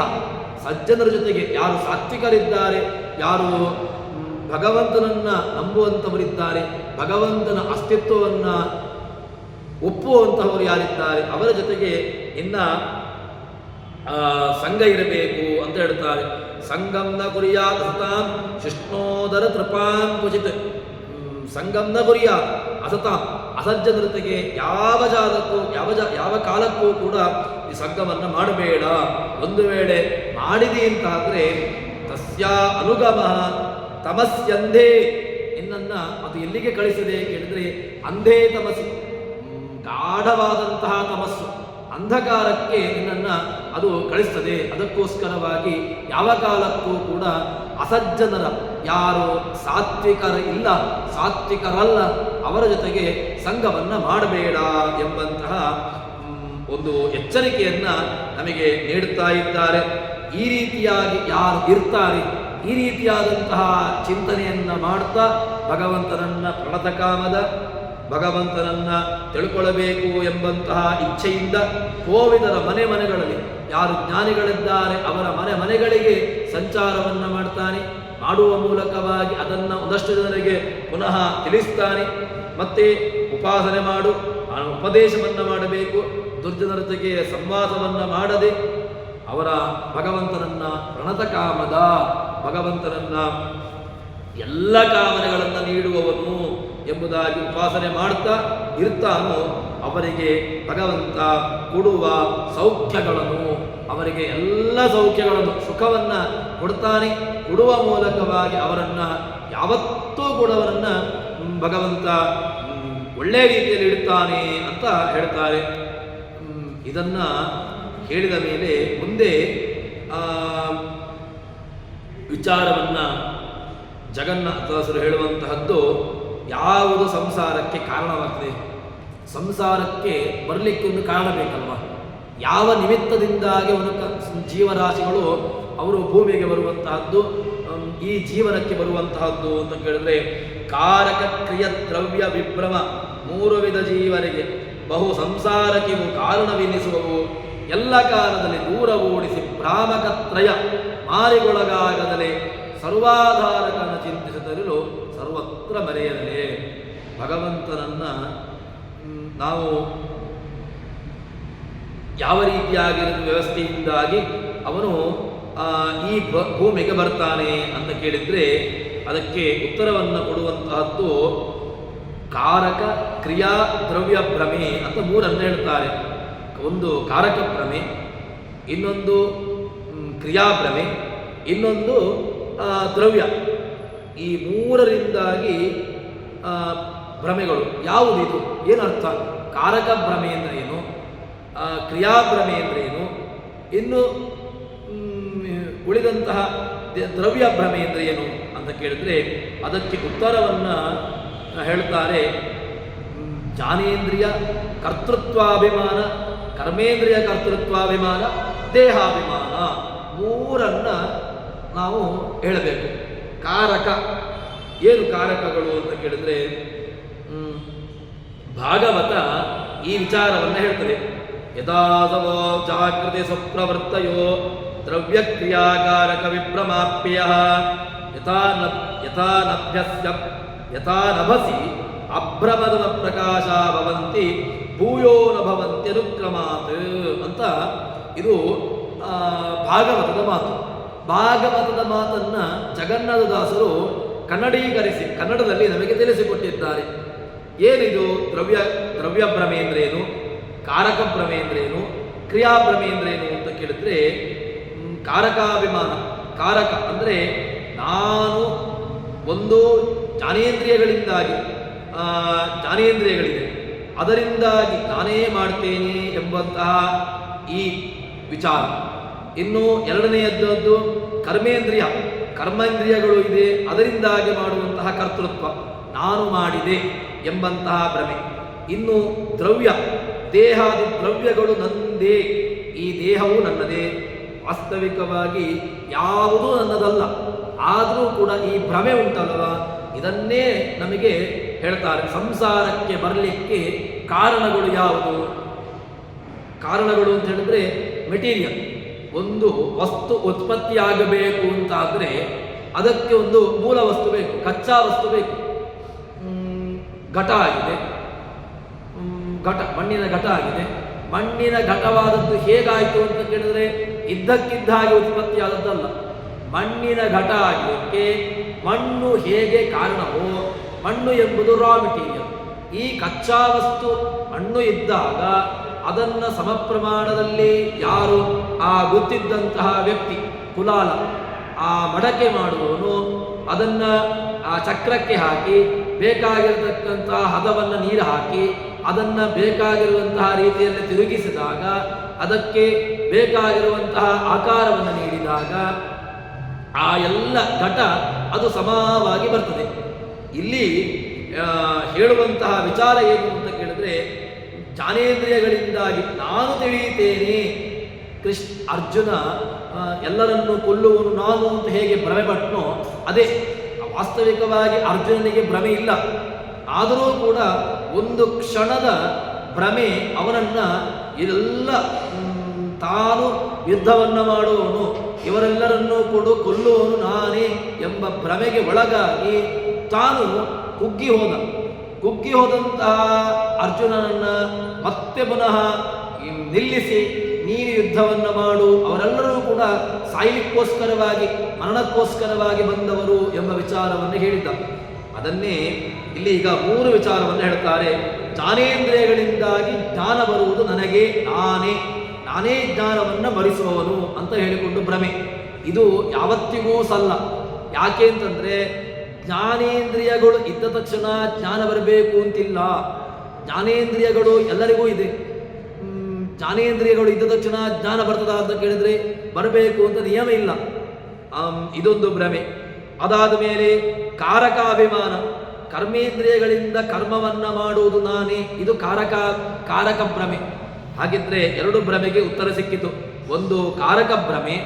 ಸಜ್ಜನರ ಜೊತೆಗೆ. ಯಾರು ಸಾತ್ವಿಕರಿದ್ದಾರೆ, ಯಾರು ಭಗವಂತನನ್ನು ನಂಬುವಂಥವರಿದ್ದಾರೆ, ಭಗವಂತನ ಅಸ್ತಿತ್ವವನ್ನು ಒಪ್ಪುವಂತಹವರು ಯಾರಿದ್ದಾರೆ ಅವರ ಜೊತೆಗೆ ನಿನ್ನ ಸಂಘ ಇರಬೇಕು ಅಂತ ಹೇಳ್ತಾರೆ. ಸಂಗಂನ ಕುರಿಯಾತ್ ಅಸತಾಂ ಶಿಷ್ಣೋದರ ತೃಪಾಂ ಕ್ವಚಿತ್. ಸಂಗಂನ ಕುರಿಯಾತ್ ಅಸತಾಂ, ಅಸಜ್ಜನ ಜೊತೆಗೆ ಯಾವ ಜಾಗಕ್ಕೂ ಯಾವ ಕಾಲಕ್ಕೂ ಕೂಡ ಈ ಸಂಘವನ್ನು ಮಾಡಬೇಡ. ಒಂದು ವೇಳೆ ಮಾಡಿದಿ ಅಂತಾದರೆ ತಸ್ಯ ಅನುಗಮ ತಮಸ್ಯಂಧೇ, ನಿನ್ನನ್ನು ಅದು ಎಲ್ಲಿಗೆ ಕಳಿಸಿದೆ ಕೇಳಿದರೆ ಅಂಧೇ ತಮಸಿ, ಗಾಢವಾದಂತಹ ತಮಸ್ಸು, ಅಂಧಕಾರಕ್ಕೆ ನಿನ್ನನ್ನು ಅದು ಕಳಿಸ್ತದೆ. ಅದಕ್ಕೋಸ್ಕರವಾಗಿ ಯಾವ ಕಾಲಕ್ಕೂ ಕೂಡ ಅಸಜ್ಜನರ, ಯಾರು ಸಾತ್ವಿಕರಲ್ಲ ಅವರ ಜೊತೆಗೆ ಸಂಘವನ್ನು ಮಾಡಬೇಡ ಎಂಬಂತಹ ಒಂದು ಎಚ್ಚರಿಕೆಯನ್ನು ನಮಗೆ ನೀಡುತ್ತಾ ಇದ್ದಾರೆ. ಈ ರೀತಿಯಾಗಿ ಯಾರು ಇರ್ತಾರೆ, ಈ ರೀತಿಯಾದಂತಹ ಚಿಂತನೆಯನ್ನು ಮಾಡ್ತಾ ಭಗವಂತನನ್ನು ಪ್ರಣತಕಾಮದ, ಭಗವಂತನನ್ನು ತಿಳ್ಕೊಳ್ಳಬೇಕು ಎಂಬಂತಹ ಇಚ್ಛೆಯಿಂದ ಕೋವಿದರ ಮನೆಗಳಲ್ಲಿ ಯಾರು ಜ್ಞಾನಿಗಳಿದ್ದಾರೆ ಅವರ ಮನೆಗಳಿಗೆ ಸಂಚಾರವನ್ನು ಮಾಡ್ತಾನೆ. ಮಾಡುವ ಮೂಲಕವಾಗಿ ಅದನ್ನು ಒಂದಷ್ಟು ಜನರಿಗೆ ಪುನಃ ತಿಳಿಸ್ತಾನೆ. ಮತ್ತೆ ಉಪಾಸನೆ ಮಾಡು, ಉಪದೇಶವನ್ನು ಮಾಡಬೇಕು. ದುರ್ಜನರ ಜೊತೆಗೆ ಸಂವಾದವನ್ನು ಮಾಡದೆ ಅವರ ಭಗವಂತನನ್ನು ಪ್ರಣತಕಾಮದ, ಭಗವಂತನನ್ನು ಎಲ್ಲ ಕಾಮನೆಗಳನ್ನು ನೀಡುವವನು ಎಂಬುದಾಗಿ ಉಪಾಸನೆ ಮಾಡ್ತಾ ಇರ್ತಾನೋ ಅವರಿಗೆ ಭಗವಂತ ಕೊಡುವ ಸೌಖ್ಯಗಳನ್ನು ಅವರಿಗೆ ಎಲ್ಲ ಸೌಖ್ಯಗಳನ್ನು ಸುಖವನ್ನು ಕೊಡ್ತಾನೆ. ಕೊಡುವ ಮೂಲಕವಾಗಿ ಅವರನ್ನು ಯಾವತ್ತೂ ಕೂಡ ಅವರನ್ನು ಭಗವಂತ ಒಳ್ಳೆಯ ರೀತಿಯಲ್ಲಿ ಇಡ್ತಾನೆ ಅಂತ ಹೇಳ್ತಾರೆ. ಇದನ್ನು ಹೇಳಿದ ಮೇಲೆ ಮುಂದೆ ವಿಚಾರವನ್ನು ಜಗನ್ನಾಥದಾಸರು ಹೇಳುವಂತಹದ್ದು ಯಾವುದು ಸಂಸಾರಕ್ಕೆ ಕಾರಣವಾಗ್ತದೆ. ಸಂಸಾರಕ್ಕೆ ಬರಲಿಕ್ಕೆ ಒಂದು ಕಾರಣ ಬೇಕಲ್ವ. ಯಾವ ನಿಮಿತ್ತದಿಂದಾಗಿ ಅವನು ಜೀವರಾಶಿಗಳು ಅವರು ಭೂಮಿಗೆ ಬರುವಂತಹದ್ದು, ಈ ಜೀವನಕ್ಕೆ ಬರುವಂತಹದ್ದು ಅಂತ ಕೇಳಿದ್ರೆ ಕಾರಕ ಕ್ರಿಯ ದ್ರವ್ಯ ವಿಭ್ರಮ 3 ವಿಧ ಜೀವನಿಗೆ ಬಹು ಸಂಸಾರಕ್ಕಿವು ಕಾರಣವೆನಿಸುವವು. ಎಲ್ಲ ಕಾಲದಲ್ಲಿ ದೂರ ಓಡಿಸಿ ಭ್ರಾಮಕತ್ರಯ ಮಾರಿಗೊಳಗಾಗದಲೇ ಸರ್ವಾಧಾರಕನ ಚಿಂತಿಸಿದರಲು ಸರ್ವತ್ರ ಮರೆಯದಲೇ. ಭಗವಂತನನ್ನು ನಾವು ಯಾವ ರೀತಿಯಾಗಿರುವ ವ್ಯವಸ್ಥೆಯಿಂದಾಗಿ ಅವನು ಈ ಭೂಮಿಗೆ ಬರ್ತಾನೆ ಅಂತ ಕೇಳಿದರೆ ಅದಕ್ಕೆ ಉತ್ತರವನ್ನು ಕೊಡುವಂತಹದ್ದು ಕಾರಕ ಕ್ರಿಯಾ ದ್ರವ್ಯ ಭ್ರಮೆ ಅಂತ 3 ಹೇಳ್ತಾರೆ. ಒಂದು ಕಾರಕ ಭ್ರಮೆ, ಇನ್ನೊಂದು ಕ್ರಿಯಾಭ್ರಮೆ, ಇನ್ನೊಂದು ದ್ರವ್ಯ. ಈ 3ರಿಂದಾಗಿ ಭ್ರಮೆಗಳು. ಯಾವುದಿದು? ಏನರ್ಥ? ಕಾರಕ ಭ್ರಮೆ ಅಂದರೆ ಏನು, ಕ್ರಿಯಾಭ್ರಮೆ ಅಂದರೆ ಏನು, ಇನ್ನು ಉಳಿದಂತಹ ದ್ರವ್ಯ ಭ್ರಮೆ ಅಂದರೆ ಏನು ಅಂತ ಕೇಳಿದ್ರೆ ಅದಕ್ಕೆ ಉತ್ತರವನ್ನು ಹೇಳ್ತಾರೆ. ಜ್ಞಾನೇಂದ್ರಿಯ ಕರ್ತೃತ್ವಾಭಿಮಾನ, ಕರ್ಮೇಂದ್ರಿಯ ಕರ್ತೃತ್ವಾಭಿಮಾನ, ದೇಹಾಭಿಮಾನ 3 ನಾವು ಹೇಳಬೇಕು. ಕಾರಕ ಏನು ಕಾರಕಗಳು ಅಂತ ಕೇಳಿದ್ರೆ ಭಾಗವತ ಈ ವಿಚಾರವನ್ನು ಹೇಳ್ತದೆ. ಯಥಾಸವೋ ಜಾಗೃತಿ ಸ್ವಪ್ರವೃತ್ತಯೋ ದ್ರವ್ಯಕ್ರಿಯಾಕಾರಕ ವಿಭ್ರಮಾಪ್ಯ ಯಥಾ ನಭಸಿ ಅಭ್ರಮದ ಪ್ರಕಾಶ ಭವಂತಿ ಭೂಯೋ ನ ಭವಂತಿ ಅನುಕ್ರಮಾತ್ ಅಂತ ಇದು ಭಾಗವತದ ಮಾತು. ಭಾಗವತದ ಮಾತನ್ನು ಜಗನ್ನಾಥದಾಸರು ಕನ್ನಡೀಕರಿಸಿ ಕನ್ನಡದಲ್ಲಿ ನಮಗೆ ತಿಳಿಸಿಕೊಟ್ಟಿದ್ದಾರೆ. ಏನಿದು ದ್ರವ್ಯಭ್ರಮೆ ಅಂದ್ರೇನು, ಕಾರಕ ಭ್ರಮೆ ಅಂದ್ರೇನು, ಕ್ರಿಯಾಭ್ರಮೆ ಅಂದ್ರೇನು ಅಂತ ಕೇಳಿದ್ರೆ ಕಾರಕಾಭಿಮಾನ. ಕಾರಕ ಅಂದರೆ ನಾನು ಒಂದು ಜ್ಞಾನೇಂದ್ರಿಯಗಳಿಂದಾಗಿ ಜ್ಞಾನೇಂದ್ರಿಯಗಳಿದೆ ಅದರಿಂದಾಗಿ ನಾನೇ ಮಾಡ್ತೇನೆ ಎಂಬಂತಹ ಈ ವಿಚಾರ. ಇನ್ನು ಎರಡನೆಯದ್ದು ಕರ್ಮೇಂದ್ರಿಯ, ಕರ್ಮೇಂದ್ರಿಯಗಳು ಇದೆ ಅದರಿಂದಾಗಿ ಮಾಡುವಂತಹ ಕರ್ತೃತ್ವ, ನಾನು ಮಾಡಿದೆ ಎಂಬಂತಹ ಭ್ರಮೆ. ಇನ್ನು ದ್ರವ್ಯ, ದೇಹಾದಿ ದ್ರವ್ಯಗಳು ನನ್ನದೇ, ಈ ದೇಹವು ನನ್ನದೇ, ವಾಸ್ತವಿಕವಾಗಿ ಯಾವುದೂ ನನ್ನದಲ್ಲ. ಆದರೂ ಕೂಡ ಈ ಭ್ರಮೆ ಉಂಟಲ್ವ, ಇದನ್ನೇ ನಮಗೆ ಹೇಳ್ತಾರೆ. ಸಂಸಾರಕ್ಕೆ ಬರಲಿಕ್ಕೆ ಕಾರಣಗಳು ಯಾವುದು? ಕಾರಣಗಳು ಅಂತ ಹೇಳಿದ್ರೆ ಮೆಟೀರಿಯಲ್. ಒಂದು ವಸ್ತು ಉತ್ಪತ್ತಿಯಾಗಬೇಕು ಅಂತಾದರೆ ಅದಕ್ಕೆ ಒಂದು ಮೂಲ ವಸ್ತು ಬೇಕು, ಕಚ್ಚಾ ವಸ್ತು ಬೇಕು. ಘಟ ಆಗಿದೆ, ಮಣ್ಣಿನ ಘಟ ಆಗಿದೆ. ಮಣ್ಣಿನ ಘಟವಾದದ್ದು ಹೇಗಾಯಿತು ಅಂತ ಕೇಳಿದ್ರೆ ಇದ್ದಕ್ಕಿದ್ದ ಹಾಗೆ ಉತ್ಪತ್ತಿಯಾದದ್ದಲ್ಲ. ಮಣ್ಣಿನ ಘಟ ಆಗಲಿಕ್ಕೆ ಮಣ್ಣು ಹೇಗೆ ಕಾರಣವೋ, ಮಣ್ಣು ಎಂಬುದು ರಾ ಮೆಟೀರಿಯಲ್. ಈ ಕಚ್ಚಾ ವಸ್ತು ಮಣ್ಣು ಇದ್ದಾಗ ಅದನ್ನು ಸಮ ಪ್ರಮಾಣದಲ್ಲಿ ಯಾರು ಆ ಗೊತ್ತಿದ್ದಂತಹ ವ್ಯಕ್ತಿ ಕುಲಾಲ, ಆ ಮಡಕೆ ಮಾಡುವವನು ಅದನ್ನು ಆ ಚಕ್ರಕ್ಕೆ ಹಾಕಿ ಬೇಕಾಗಿರತಕ್ಕಂತಹ ಹದವನ್ನು ನೀರು ಹಾಕಿ ಅದನ್ನು ಬೇಕಾಗಿರುವಂತಹ ರೀತಿಯಲ್ಲಿ ತಿರುಗಿಸಿದಾಗ, ಅದಕ್ಕೆ ಬೇಕಾಗಿರುವಂತಹ ಆಕಾರವನ್ನು ನೀಡಿದಾಗ ಆ ಎಲ್ಲ ಘಟ ಅದು ಸಮವಾಗಿ ಬರ್ತದೆ. ಇಲ್ಲಿ ಹೇಳುವಂತಹ ವಿಚಾರ ಏನು ಅಂತ ಕೇಳಿದ್ರೆ ಜ್ಞಾನೇಂದ್ರಿಯಗಳಿಂದಾಗಿ ನಾನು ತಿಳಿಯುತ್ತೇನೆ. ಅರ್ಜುನ ಎಲ್ಲರನ್ನೂ ಕೊಲ್ಲುವನು ನಾನು ಅಂತ ಹೇಗೆ ಭ್ರಮೆ ಪಟ್ಟನೋ ಅದೇ ವಾಸ್ತವಿಕವಾಗಿ ಅರ್ಜುನನಿಗೆ ಭ್ರಮೆ ಇಲ್ಲ. ಆದರೂ ಕೂಡ ಒಂದು ಕ್ಷಣದ ಭ್ರಮೆ ಅವನನ್ನು ಇದೆಲ್ಲ ತಾನು ಯುದ್ಧವನ್ನು ಮಾಡುವವನು, ಇವರೆಲ್ಲರನ್ನೂ ಕೊಲ್ಲುವವನು ನಾನೇ ಎಂಬ ಭ್ರಮೆಗೆ ಒಳಗಾಗಿ ತಾನು ಕುಗ್ಗಿ ಹೋದಂತಹ ಅರ್ಜುನನನ್ನು ಮತ್ತೆ ಪುನಃ ನಿಲ್ಲಿಸಿ ನೀನು ಯುದ್ಧವನ್ನು ಮಾಡು, ಅವರೆಲ್ಲರೂ ಕೂಡ ಸಾಯಲಿಕ್ಕೋಸ್ಕರವಾಗಿ ಮರಣಕ್ಕೋಸ್ಕರವಾಗಿ ಬಂದವರು ಎಂಬ ವಿಚಾರವನ್ನು ಹೇಳಿದ್ದ. ಅದನ್ನೇ ಇಲ್ಲಿ ಈಗ 3 ವಿಚಾರವನ್ನು ಹೇಳ್ತಾರೆ. ಜ್ಞಾನೇಂದ್ರಿಯಗಳಿಂದಾಗಿ ಜ್ಞಾನ ಬರುವುದು ನನಗೆ, ನಾನೇ ಜ್ಞಾನವನ್ನು ಮರಿಸುವವನು ಅಂತ ಹೇಳಿಕೊಂಡು ಭ್ರಮೆ. ಇದು ಯಾವತ್ತಿಗೂ ಸಲ್ಲ. ಯಾಕೆ ಅಂತಂದರೆ ಜ್ಞಾನೇಂದ್ರಿಯಗಳು ಇದ್ದ ತಕ್ಷಣ ಜ್ಞಾನ ಬರಬೇಕು ಅಂತಿಲ್ಲ. ಜ್ಞಾನೇಂದ್ರಿಯಗಳು ಎಲ್ಲರಿಗೂ ಇದೆ. ಜ್ಞಾನೇಂದ್ರಿಯಗಳು ಇದ್ದ ತಕ್ಷಣ ಜ್ಞಾನ ಬರ್ತದ ಅಂತ ಕೇಳಿದರೆ ಬರಬೇಕು ಅಂತ ನಿಯಮ ಇಲ್ಲ. ಇದೊಂದು ಭ್ರಮೆ. ಅದಾದ ಮೇಲೆ ಕಾರಕಾಭಿಮಾನ, ಕರ್ಮೇಂದ್ರಿಯಗಳಿಂದ ಕರ್ಮವನ್ನು ಮಾಡುವುದು ನಾನೇ, ಇದು ಕಾರಕ ಭ್ರಮೆ. ಹಾಗಿದ್ರೆ ಎರಡು ಭ್ರಮೆಗೆ ಉತ್ತರ ಸಿಕ್ಕಿತು. ಒಂದು ಕಾರಕ ಭ್ರಮೆ,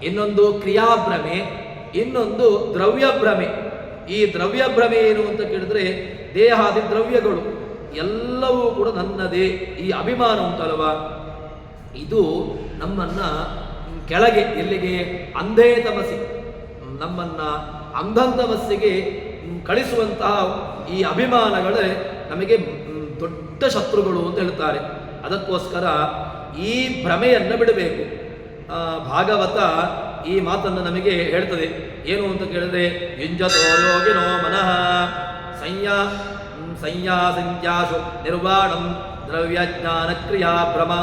ಇನ್ನೊಂದು ಕ್ರಿಯಾಭ್ರಮೆ, ಇನ್ನೊಂದು ದ್ರವ್ಯ ಭ್ರಮೆ. ಈ ದ್ರವ್ಯ ಭ್ರಮೆ ಏನು ಅಂತ ಕೇಳಿದ್ರೆ ದೇಹಾದಿ ದ್ರವ್ಯಗಳು ಎಲ್ಲವೂ ಕೂಡ ನನ್ನದೇ. ಈ ಅಭಿಮಾನ ಉಂಟಲ್ವ, ಇದು ನಮ್ಮನ್ನ ಕೆಳಗೆ ಎಲ್ಲಿಗೆ ಅಂಧೇ ತಮಸಿ, ನಮ್ಮನ್ನ ಅಂಧಂತಮಸ್ಸಿಗೆ ಕಳಿಸುವಂತಹ ಈ ಅಭಿಮಾನಗಳೇ ನಮಗೆ ದೊಡ್ಡ ಶತ್ರುಗಳು ಅಂತ ಹೇಳ್ತಾರೆ. ಅದಕ್ಕೋಸ್ಕರ ಈ ಭ್ರಮೆಯನ್ನು ಬಿಡಬೇಕು. ಭಾಗವತ ಈ ಮಾತನ್ನು ನಮಗೆ ಹೇಳ್ತದೆ. ಏನು ಅಂತ ಕೇಳಿದ್ರೆ ಯುಂಜತೋ ಯೋಗಿನೋ ಮನಃ ಸಂನ್ಯಾಸಿಂತ್ಯಾಶು ನಿರ್ವಾಣಂ ದ್ರವ್ಯಜ್ಞಾನ ಕ್ರಿಯಾ ಭ್ರಮಾ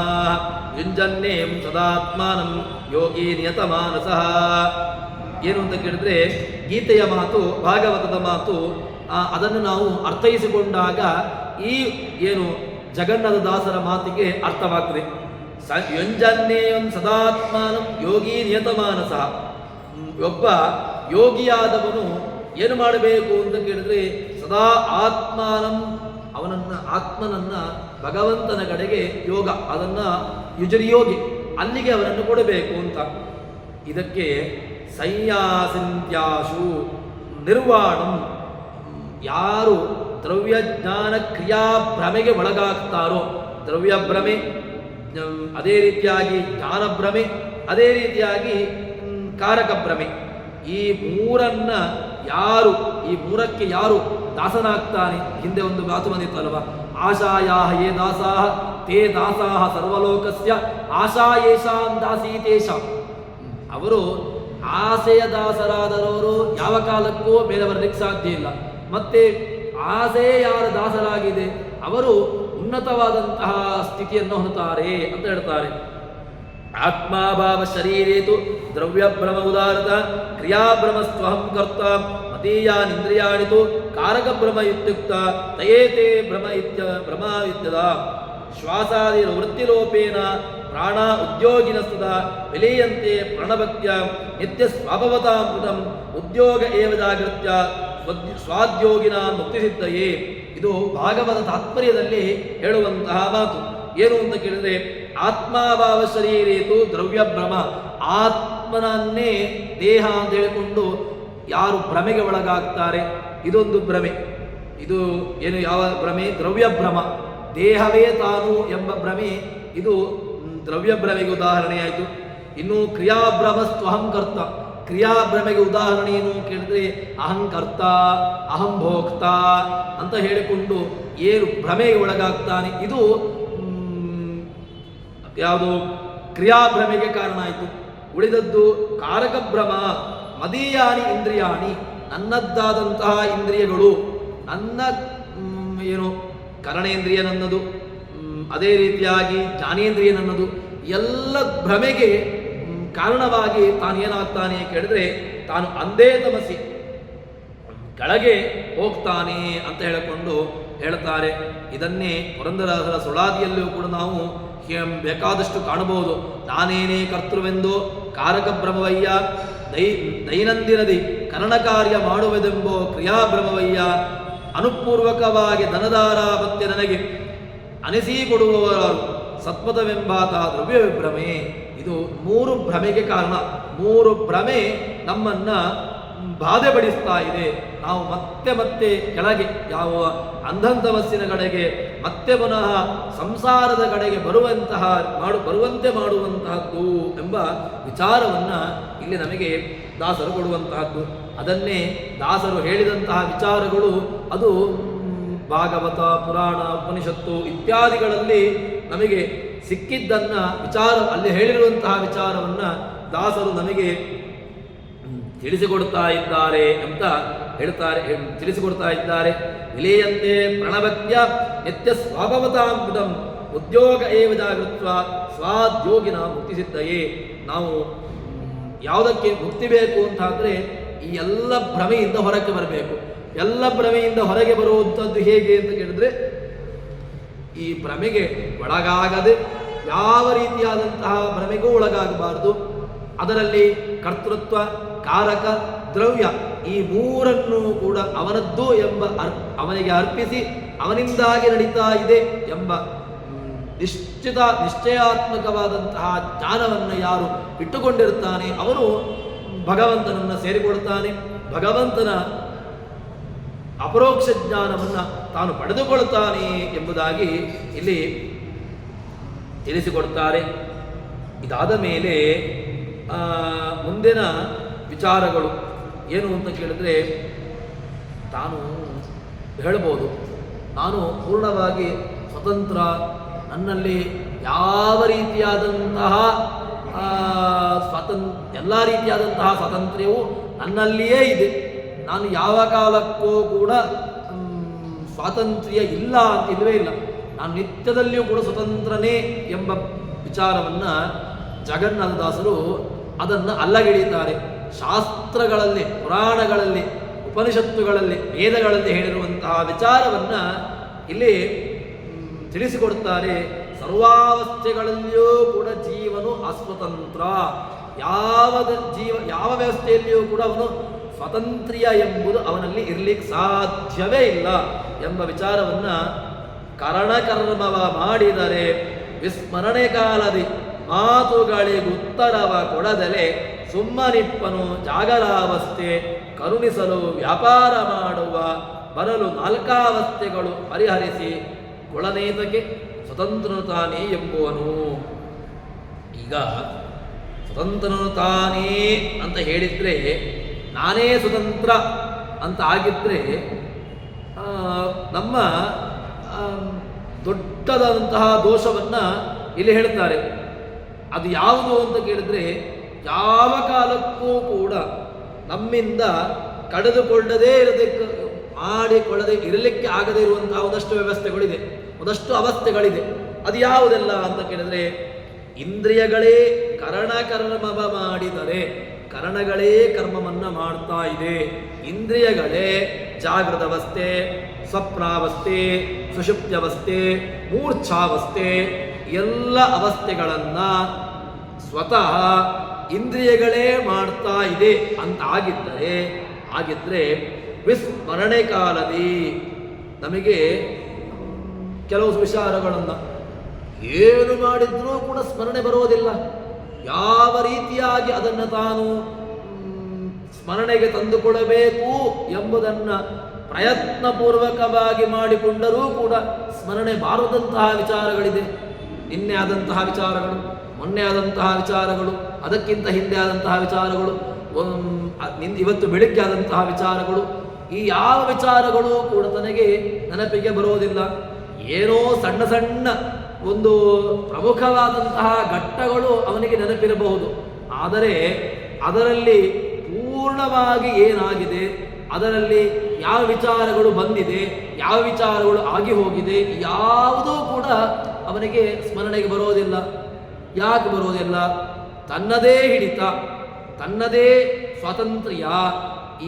ಯುಂಜನ್ನೇಂ ಸದಾತ್ಮಾನಂ ಯೋಗಿ ನಿಯತಮಾನಸಃ. ಏನು ಅಂತ ಕೇಳಿದ್ರೆ ಗೀತೆಯ ಮಾತು, ಭಾಗವತದ ಮಾತು, ಅದನ್ನು ನಾವು ಅರ್ಥೈಸಿಕೊಂಡಾಗ ಈ ಏನು ಜಗನ್ನಾಥ ದಾಸರ ಮಾತಿಗೆ ಅರ್ಥವಾಗ್ತದೆ. ಯುಂಜನ್ನೇಂ ಸದಾತ್ಮಾನಂ ಯೋಗಿ ನಿಯತಮಾನಸ. ಒಬ್ಬ ಯೋಗಿಯಾದವನು ಏನು ಮಾಡಬೇಕು ಅಂತ ಕೇಳಿದ್ರೆ ಸದಾ ಆತ್ಮಾನಂ, ಆತ್ಮನನ್ನ ಭಗವಂತನ ಕಡೆಗೆ ಯೋಗ, ಅದನ್ನ ಯುಜರಿಯೋಗಿ ಅಲ್ಲಿಗೆ ಅವನನ್ನು ಕೊಡಬೇಕು ಅಂತ. ಇದಕ್ಕೆ ಸಂನ್ಯಾಸಿಂತ್ಯಾಶು ನಿರ್ವಾಣಂ, ಯಾರು ದ್ರವ್ಯಜ್ಞಾನ ಕ್ರಿಯಾಭ್ರಮೆಗೆ ಒಳಗಾಗ್ತಾರೋ, ದ್ರವ್ಯಭ್ರಮೆ, ಅದೇ ರೀತಿಯಾಗಿ ಜ್ಞಾನಭ್ರಮೆ, ಅದೇ ರೀತಿಯಾಗಿ ಕಾರಕ ಭ್ರಮೆ, ಈ ಮೂರನ್ನ ಯಾರು, ಈ ಮೂರಕ್ಕೆ ಯಾರು ದಾಸನಾಗ್ತಾನೆ. ಹಿಂದೆ ಒಂದು ಮಾತು ಬಂದಿತ್ತಲ್ವ, ಆಶಾಯಾಹ ಯೇ ದಾಸಾಹ ತೇ ದಾಸಾಹ ಸರ್ವಲೋಕಸ್ಯ ಆಶಾ ಯೇಷಾಂ ದಾಸೀ ತೇಷಾಂ. ಅವರು ಆಸೆಯ ದಾಸರಾದರವರು ಯಾವ ಕಾಲಕ್ಕೂ ಮೇಲೆ ಬರಲಿಕ್ಕೆ ಸಾಧ್ಯ ಇಲ್ಲ. ಮತ್ತೆ ಆಸೆ ಯಾರ ದಾಸರಾಗಿದೆ ಅವರು ಉನ್ನತವಾದಂತಹ ಸ್ಥಿತಿಯನ್ನು ಹೊಂದುತ್ತಾರೆ ಅಂತ ಹೇಳ್ತಾರೆ. ಆತ್ಮಾಭಾವ ಶರೀರೇತು ದ್ರವ್ಯಭ್ರಮ ಉದಾರತ ಕ್ರಿಯಾಭ್ರಮಸ್ತ್ವಹಂ ಕರ್ತ ಮತೀಯಾನಿಂದ್ರಿಯಾಣಿತು ಕಾರಕಭ್ರಮ ಇತ್ಯುಕ್ತ ತಯೇತೆ ಭ್ರಮ ಇತ್ಯದ ಶ್ವಾಸಾದಿ ವೃತ್ತಿಲೋಪೇನ ಪ್ರಾಣ ಉದ್ಯೋಗಿನಸ್ತದ ವಿಲೀಯಂತೆ ಪ್ರಣಭಕ್ತ್ಯ ನಿತ್ಯ ಸ್ವಾಭವತಾಮೃತಂ ಉದ್ಯೋಗ ಏವ ಜಾಗೃತ್ಯ ಸ್ವಾದ್ಯೋಗಿನ ಮುಕ್ತಿಸಿದ್ದಯೇ. ಇದು ಭಾಗವತ ತಾತ್ಪರ್ಯದಲ್ಲಿ ಹೇಳುವಂತಹ ಮಾತು. ಏನು ಅಂತ ಕೇಳಿದ್ರೆ ಆತ್ಮಾಭಾವ ಶರೀರೇತು ದ್ರವ್ಯಭ್ರಮ, ಆತ್ಮನನ್ನೇ ದೇಹ ಅಂತ ಹೇಳಿಕೊಂಡು ಯಾರು ಭ್ರಮೆಗೆ ಒಳಗಾಗ್ತಾರೆ, ಇದೊಂದು ಭ್ರಮೆ. ಇದು ಏನು, ಯಾವ ಭ್ರಮೆ? ದ್ರವ್ಯಭ್ರಮ, ದೇಹವೇ ತಾನು ಎಂಬ ಭ್ರಮೆ, ಇದು ದ್ರವ್ಯಭ್ರಮೆಗೆ ಉದಾಹರಣೆಯಾಯಿತು. ಇನ್ನು ಕ್ರಿಯಾಭ್ರಮಸ್ತ್ವಹಂಕರ್ತ, ಕ್ರಿಯಾಭ್ರಮೆಗೆ ಉದಾಹರಣೆ ಏನು ಕೇಳಿದ್ರೆ ಅಹಂಕರ್ತ, ಅಹಂಭೋಕ್ತ ಅಂತ ಹೇಳಿಕೊಂಡು ಏನು ಭ್ರಮೆಗೆ ಒಳಗಾಗ್ತಾನೆ, ಇದು ಯಾವುದು ಕ್ರಿಯಾಭ್ರಮೆಗೆ ಕಾರಣ ಆಯಿತು. ಉಳಿದದ್ದು ಕಾರಕಭ್ರಮ, ಮದೀಯಾನಿ ಇಂದ್ರಿಯಾಣಿ, ನನ್ನದ್ದಾದಂತಹ ಇಂದ್ರಿಯಗಳು, ನನ್ನ ಏನು ಕರಣೇಂದ್ರಿಯ ನನ್ನದು, ಅದೇ ರೀತಿಯಾಗಿ ಜ್ಞಾನೇಂದ್ರಿಯ ನನ್ನದು, ಎಲ್ಲ ಭ್ರಮೆಗೆ ಕಾರಣವಾಗಿ ತಾನೇನಾಗ್ತಾನೆ ಕೇಳಿದ್ರೆ ತಾನು ಅಂದೇ ತಮಸಿ ಕೆಳಗೆ ಹೋಗ್ತಾನೆ ಅಂತ ಹೇಳಿಕೊಂಡು ಹೇಳ್ತಾರೆ. ಇದನ್ನೇ ಪುರಂದರದಾಸರ ಸುಳಾದಿಯಲ್ಲೂ ಕೂಡ ನಾವು ಬೇಕಾದಷ್ಟು ಕಾಣಬಹುದು. ನಾನೇನೇ ಕರ್ತೃವೆಂದು ಕಾರಕಭ್ರಮವಯ್ಯ, ದೈನಂದಿನದಿ ಕರ್ಣಕಾರ್ಯ ಮಾಡುವುದೆಂಬೋ ಕ್ರಿಯಾಭ್ರಮವಯ್ಯ, ಅನುಪೂರ್ವಕವಾಗಿ ಧನದಾರಾಪತ್ಯ ನನಗೆ ಅನಿಸಿಕೊಡುವವರು ಸತ್ಪಥವೆಂಬಾತ ದ್ರವ್ಯ ವಿಭ್ರಮೆ. ಇದು ಮೂರು ಭ್ರಮೆಗೆ ಕಾರಣ. ಮೂರು ಭ್ರಮೆ ನಮ್ಮನ್ನ ಬಾಧೆ ಪಡಿಸ್ತಾ ಇದೆ. ನಾವು ಮತ್ತೆ ಮತ್ತೆ ಕೆಳಗೆ ಯಾವ ಅಂಧಂತಮಸ್ಸಿನ ಕಡೆಗೆ ಮತ್ತೆ ಪುನಃ ಸಂಸಾರದ ಕಡೆಗೆ ಬರುವಂತೆ ಮಾಡುವಂತಹದ್ದು ಎಂಬ ವಿಚಾರವನ್ನ ಇಲ್ಲಿ ನಮಗೆ ದಾಸರು ಕೊಡುವಂತಹದ್ದು. ಅದನ್ನೇ ದಾಸರು ಹೇಳಿದಂತಹ ವಿಚಾರಗಳು ಅದು ಭಾಗವತ, ಪುರಾಣ, ಉಪನಿಷತ್ತು ಇತ್ಯಾದಿಗಳಲ್ಲಿ ನಮಗೆ ಸಿಕ್ಕಿದ್ದನ್ನ ವಿಚಾರ, ಅಲ್ಲಿ ಹೇಳಿರುವಂತಹ ವಿಚಾರವನ್ನ ದಾಸರು ನಮಗೆ ತಿಳಿಸಿಕೊಡ್ತಾ ಇದ್ದಾರೆ ಅಂತ ಹೇಳ್ತಾರೆ, ತಿಳಿಸಿಕೊಡ್ತಾ ಇದ್ದಾರೆ. ವಿಲೀಯಂತೆ ಪ್ರಣಭಕ್ತ್ಯ ನಿತ್ಯ ಸ್ವಾಭವತಾಮೃತಂ ಉದ್ಯೋಗ ಏವ ಜಾಗೃತ್ವ ಸ್ವಾದ್ಯೋಗಿನ ಮುಕ್ತಿಸಿದ್ದಯೇ. ನಾವು ಯಾವುದಕ್ಕೆ ಮುಕ್ತಿ ಬೇಕು ಅಂತ ಅಂದರೆ ಈ ಎಲ್ಲ ಭ್ರಮೆಯಿಂದ ಹೊರಗೆ ಬರಬೇಕು. ಎಲ್ಲ ಭ್ರಮೆಯಿಂದ ಹೊರಗೆ ಬರುವಂಥದ್ದು ಹೇಗೆ ಅಂತ ಕೇಳಿದ್ರೆ, ಈ ಭ್ರಮೆಗೆ ಒಳಗಾಗದೆ ಯಾವ ರೀತಿಯಾದಂತಹ ಭ್ರಮೆಗೂ ಒಳಗಾಗಬಾರದು. ಅದರಲ್ಲಿ ಕರ್ತೃತ್ವ, ಕಾರಕ, ದ್ರವ್ಯ ಈ ಮೂರನ್ನು ಕೂಡ ಅವನದ್ದು ಎಂಬ ಅವನಿಗೆ ಅರ್ಪಿಸಿ ಅವನಿಂದಾಗಿ ನಡೀತಾ ಇದೆ ಎಂಬ ನಿಶ್ಚಯಾತ್ಮಕವಾದಂತಹ ಜ್ಞಾನವನ್ನು ಯಾರು ಇಟ್ಟುಕೊಂಡಿರ್ತಾನೆ ಅವನು ಭಗವಂತನನ್ನು ಸೇರಿಕೊಳ್ತಾನೆ. ಭಗವಂತನ ಅಪರೋಕ್ಷ ಜ್ಞಾನವನ್ನು ತಾನು ಪಡೆದುಕೊಳ್ತಾನೆ ಎಂಬುದಾಗಿ ಇಲ್ಲಿ ತಿಳಿಸಿಕೊಡ್ತಾರೆ. ಇದಾದ ಮೇಲೆ ಮುಂದಿನ ವಿಚಾರಗಳು ಏನು ಅಂತ ಕೇಳಿದ್ರೆ, ತಾನು ಹೇಳ್ಬೋದು ನಾನು ಪೂರ್ಣವಾಗಿ ಸ್ವತಂತ್ರ, ನನ್ನಲ್ಲಿ ಯಾವ ರೀತಿಯಾದಂತಹ ಎಲ್ಲ ರೀತಿಯಾದಂತಹ ಸ್ವಾತಂತ್ರ್ಯವು ನನ್ನಲ್ಲಿಯೇ ಇದೆ, ನಾನು ಯಾವ ಕಾಲಕ್ಕೂ ಕೂಡ ಸ್ವಾತಂತ್ರ್ಯ ಇಲ್ಲ ಅಂತ ಇಲ್ಲವೇ ಇಲ್ಲ, ನಾನು ನಿತ್ಯದಲ್ಲಿಯೂ ಕೂಡ ಸ್ವತಂತ್ರನೇ ಎಂಬ ವಿಚಾರವನ್ನು ಜಗನ್ನಾಥದಾಸರು ಅದನ್ನು ಅಲ್ಲಗೆಳೆಯುತ್ತಾರೆ. ಶಾಸ್ತ್ರಗಳಲ್ಲಿ, ಪುರಾಣಗಳಲ್ಲಿ, ಉಪನಿಷತ್ತುಗಳಲ್ಲಿ, ವೇದಗಳಲ್ಲಿ ಹೇಳಿರುವಂತಹ ವಿಚಾರವನ್ನು ಇಲ್ಲಿ ತಿಳಿಸಿಕೊಡುತ್ತಾರೆ. ಸರ್ವಾವಸ್ಥೆಗಳಲ್ಲಿಯೂ ಕೂಡ ಜೀವನು ಅಸ್ವತಂತ್ರ, ಯಾವ ವ್ಯವಸ್ಥೆಯಲ್ಲಿಯೂ ಕೂಡ ಅವನು ಸ್ವತಂತ್ರ್ಯ ಎಂಬುದು ಅವನಲ್ಲಿ ಇರಲಿಕ್ಕೆ ಸಾಧ್ಯವೇ ಇಲ್ಲ ಎಂಬ ವಿಚಾರವನ್ನು ಕರ್ಣವ ಮಾಡಿದರೆ ವಿಸ್ಮರಣೆ ಕಾಲದಿ ಮಾತುಗಳಿಗುತ್ತರವ ಕೊಡದಲೆ ಸುಮ್ಮನಿಪ್ಪನು ಜಾಗರಾವಸ್ಥೆ ಕರುಣಿಸಲು ವ್ಯಾಪಾರ ಮಾಡುವ ಬರಲು ನಾಲ್ಕಾವಸ್ಥೆಗಳು ಪರಿಹರಿಸಿ ಕೊಳನೇತಕ್ಕೆ ಸ್ವತಂತ್ರನು ತಾನೇ ಎಂಬುವನು. ಈಗ ಸ್ವತಂತ್ರನು ತಾನೇ ಅಂತ ಹೇಳಿದರೆ, ನಾನೇ ಸ್ವತಂತ್ರ ಅಂತ ಆಗಿದ್ದರೆ ನಮ್ಮ ದೊಡ್ಡದಾದಂತಹ ದೋಷವನ್ನು ಇಲ್ಲಿ ಹೇಳ್ತಾರೆ. ಅದು ಯಾವುದು ಅಂತ ಕೇಳಿದ್ರೆ, ಯಾವ ಕಾಲಕ್ಕೂ ಕೂಡ ನಮ್ಮಿಂದ ಕಳೆದುಕೊಳ್ಳದೇ ಮಾಡಿಕೊಳ್ಳದೆ ಇರಲಿಕ್ಕೆ ಆಗದೇ ಇರುವಂತಹ ಒಂದಷ್ಟು ವ್ಯವಸ್ಥೆಗಳಿದೆ, ಒಂದಷ್ಟು ಅವಸ್ಥೆಗಳಿದೆ. ಅದು ಯಾವುದೆಲ್ಲ ಅಂತ ಕೇಳಿದ್ರೆ, ಇಂದ್ರಿಯಗಳೇ ಕರ್ಮ ಮಾಡಿದರೆ, ಕರಣಗಳೇ ಕರ್ಮವನ್ನು ಮಾಡ್ತಾ ಇದೆ. ಇಂದ್ರಿಯಗಳೇ ಜಾಗೃತ ಅವಸ್ಥೆ, ಸ್ವಪ್ನಾವಸ್ಥೆ, ಸುಷುಪ್ತ್ಯವಸ್ಥೆ, ಮೂರ್ಛಾವಸ್ಥೆ ಎಲ್ಲ ಅವಸ್ಥೆಗಳನ್ನು ಸ್ವತಃ ಇಂದ್ರಿಯಗಳೇ ಮಾಡ್ತಾ ಇದೆ ಅಂತ ಆಗಿದ್ದರೆ ವಿಸ್ಮರಣೆ ಕಾಲದಿ ನಮಗೆ ಕೆಲವು ವಿಚಾರಗಳನ್ನು ಏನು ಮಾಡಿದ್ರೂ ಕೂಡ ಸ್ಮರಣೆ ಬರೋದಿಲ್ಲ. ಯಾವ ರೀತಿಯಾಗಿ ಅದನ್ನು ತಾನು ಸ್ಮರಣೆಗೆ ತಂದುಕೊಳ್ಳಬೇಕು ಎಂಬುದನ್ನು ಪ್ರಯತ್ನಪೂರ್ವಕವಾಗಿ ಮಾಡಿಕೊಂಡರೂ ಕೂಡ ಸ್ಮರಣೆ ಬಾರದಂತಹ ವಿಚಾರಗಳಿದೆ. ನಿನ್ನೆ ಆದಂತಹ ವಿಚಾರಗಳು, ಮೊನ್ನೆ ಆದಂತಹ ವಿಚಾರಗಳು, ಅದಕ್ಕಿಂತ ಹಿಂದೆ ಆದಂತಹ ವಿಚಾರಗಳು, ಇವತ್ತು ಬೆಳಿಗ್ಗೆ ಆದಂತಹ ವಿಚಾರಗಳು, ಈ ಯಾವ ವಿಚಾರಗಳು ಕೂಡ ತನಗೆ ನೆನಪಿಗೆ ಬರೋದಿಲ್ಲ. ಏನೋ ಸಣ್ಣ ಸಣ್ಣ ಒಂದು ಪ್ರಮುಖವಾದಂತಹ ಘಟ್ಟಗಳು ಅವನಿಗೆ ನೆನಪಿರಬಹುದು, ಆದರೆ ಅದರಲ್ಲಿ ಪೂರ್ಣವಾಗಿ ಏನಾಗಿದೆ, ಅದರಲ್ಲಿ ಯಾವ ವಿಚಾರಗಳು ಬಂದಿದೆ, ಯಾವ ವಿಚಾರಗಳು ಆಗಿ ಹೋಗಿದೆ, ಯಾವುದೂ ಕೂಡ ಅವನಿಗೆ ಸ್ಮರಣೆಗೆ ಬರೋದಿಲ್ಲ. ಯಾಕೆ ಬರೋದಿಲ್ಲ? ತನ್ನದೇ ಹಿಡಿತ, ತನ್ನದೇ ಸ್ವಾತಂತ್ರ್ಯ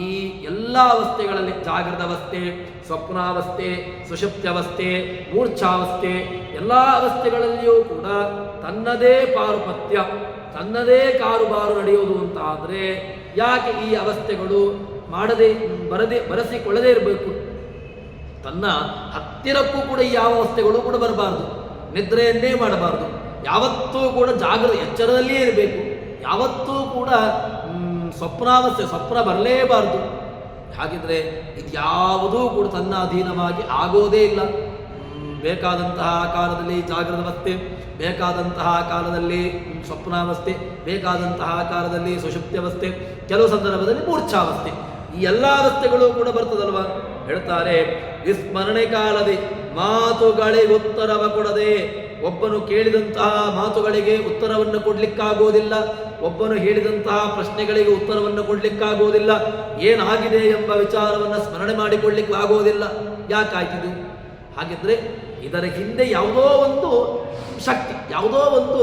ಈ ಎಲ್ಲ ಅವಸ್ಥೆಗಳಲ್ಲಿ, ಜಾಗೃತ ಅವಸ್ಥೆ, ಸ್ವಪ್ನಾವಸ್ಥೆ, ಸುಷುಪ್ತ್ಯವಸ್ಥೆ, ಮೂರ್ಛಾವಸ್ಥೆ ಎಲ್ಲ ಅವಸ್ಥೆಗಳಲ್ಲಿಯೂ ಕೂಡ ತನ್ನದೇ ಪಾರುಪತ್ಯ, ತನ್ನದೇ ಕಾರುಬಾರು ನಡೆಯೋದು ಅಂತ ಆದರೆ ಯಾಕೆ ಈ ಅವಸ್ಥೆಗಳು ಬರೆಸಿಕೊಳ್ಳದೇ ಇರಬೇಕು? ತನ್ನ ಹತ್ತಿರಕ್ಕೂ ಕೂಡ ಈ ಯಾವ ಅವಸ್ಥೆಗಳು ಕೂಡ ಬರಬಾರ್ದು, ನಿದ್ರೆಯನ್ನೇ ಮಾಡಬಾರ್ದು, ಯಾವತ್ತೂ ಕೂಡ ಎಚ್ಚರದಲ್ಲಿಯೇ ಇರಬೇಕು, ಯಾವತ್ತೂ ಕೂಡ ಸ್ವಪ್ನ ಬರಲೇಬಾರ್ದು. ಹಾಗಿದ್ರೆ ಇದ್ಯಾವುದೂ ಕೂಡ ತನ್ನ ಅಧೀನವಾಗಿ ಆಗೋದೇ ಇಲ್ಲ. ಬೇಕಾದಂತಹ ಕಾಲದಲ್ಲಿ ಜಾಗೃತ ಅವಸ್ಥೆ, ಬೇಕಾದಂತಹ ಕಾಲದಲ್ಲಿ ಸ್ವಪ್ನಾವಸ್ಥೆ, ಬೇಕಾದಂತಹ ಕಾಲದಲ್ಲಿ ಸುಷುಪ್ತ್ಯವಸ್ಥೆ, ಕೆಲವು ಸಂದರ್ಭದಲ್ಲಿ ಮೂರ್ಛಾವಸ್ಥೆ, ಈ ಎಲ್ಲ ಅವಸ್ಥೆಗಳು ಕೂಡ ಬರ್ತದಲ್ವ. ಹೇಳ್ತಾರೆ, ವಿಸ್ಮರಣೆ ಕಾಲದಿ ಮಾತುಗಳಿಗೆ ಉತ್ತರವ ಕೊಡದೆ, ಒಬ್ಬನು ಕೇಳಿದಂತಹ ಮಾತುಗಳಿಗೆ ಉತ್ತರವನ್ನು ಕೊಡ್ಲಿಕ್ಕಾಗೋದಿಲ್ಲ, ಒಬ್ಬನು ಹೇಳಿದಂತಹ ಪ್ರಶ್ನೆಗಳಿಗೆ ಉತ್ತರವನ್ನು ಕೊಡ್ಲಿಕ್ಕಾಗೋದಿಲ್ಲ, ಏನಾಗಿದೆ ಎಂಬ ವಿಚಾರವನ್ನು ಸ್ಮರಣೆ ಮಾಡಿಕೊಳ್ಳಿಕ್ಕೆ ಆಗೋದಿಲ್ಲ. ಯಾಕಾಯ್ತಿದು? ಹಾಗಿದ್ರೆ ಇದರ ಹಿಂದೆ ಯಾವುದೋ ಒಂದು ಶಕ್ತಿ, ಯಾವುದೋ ಒಂದು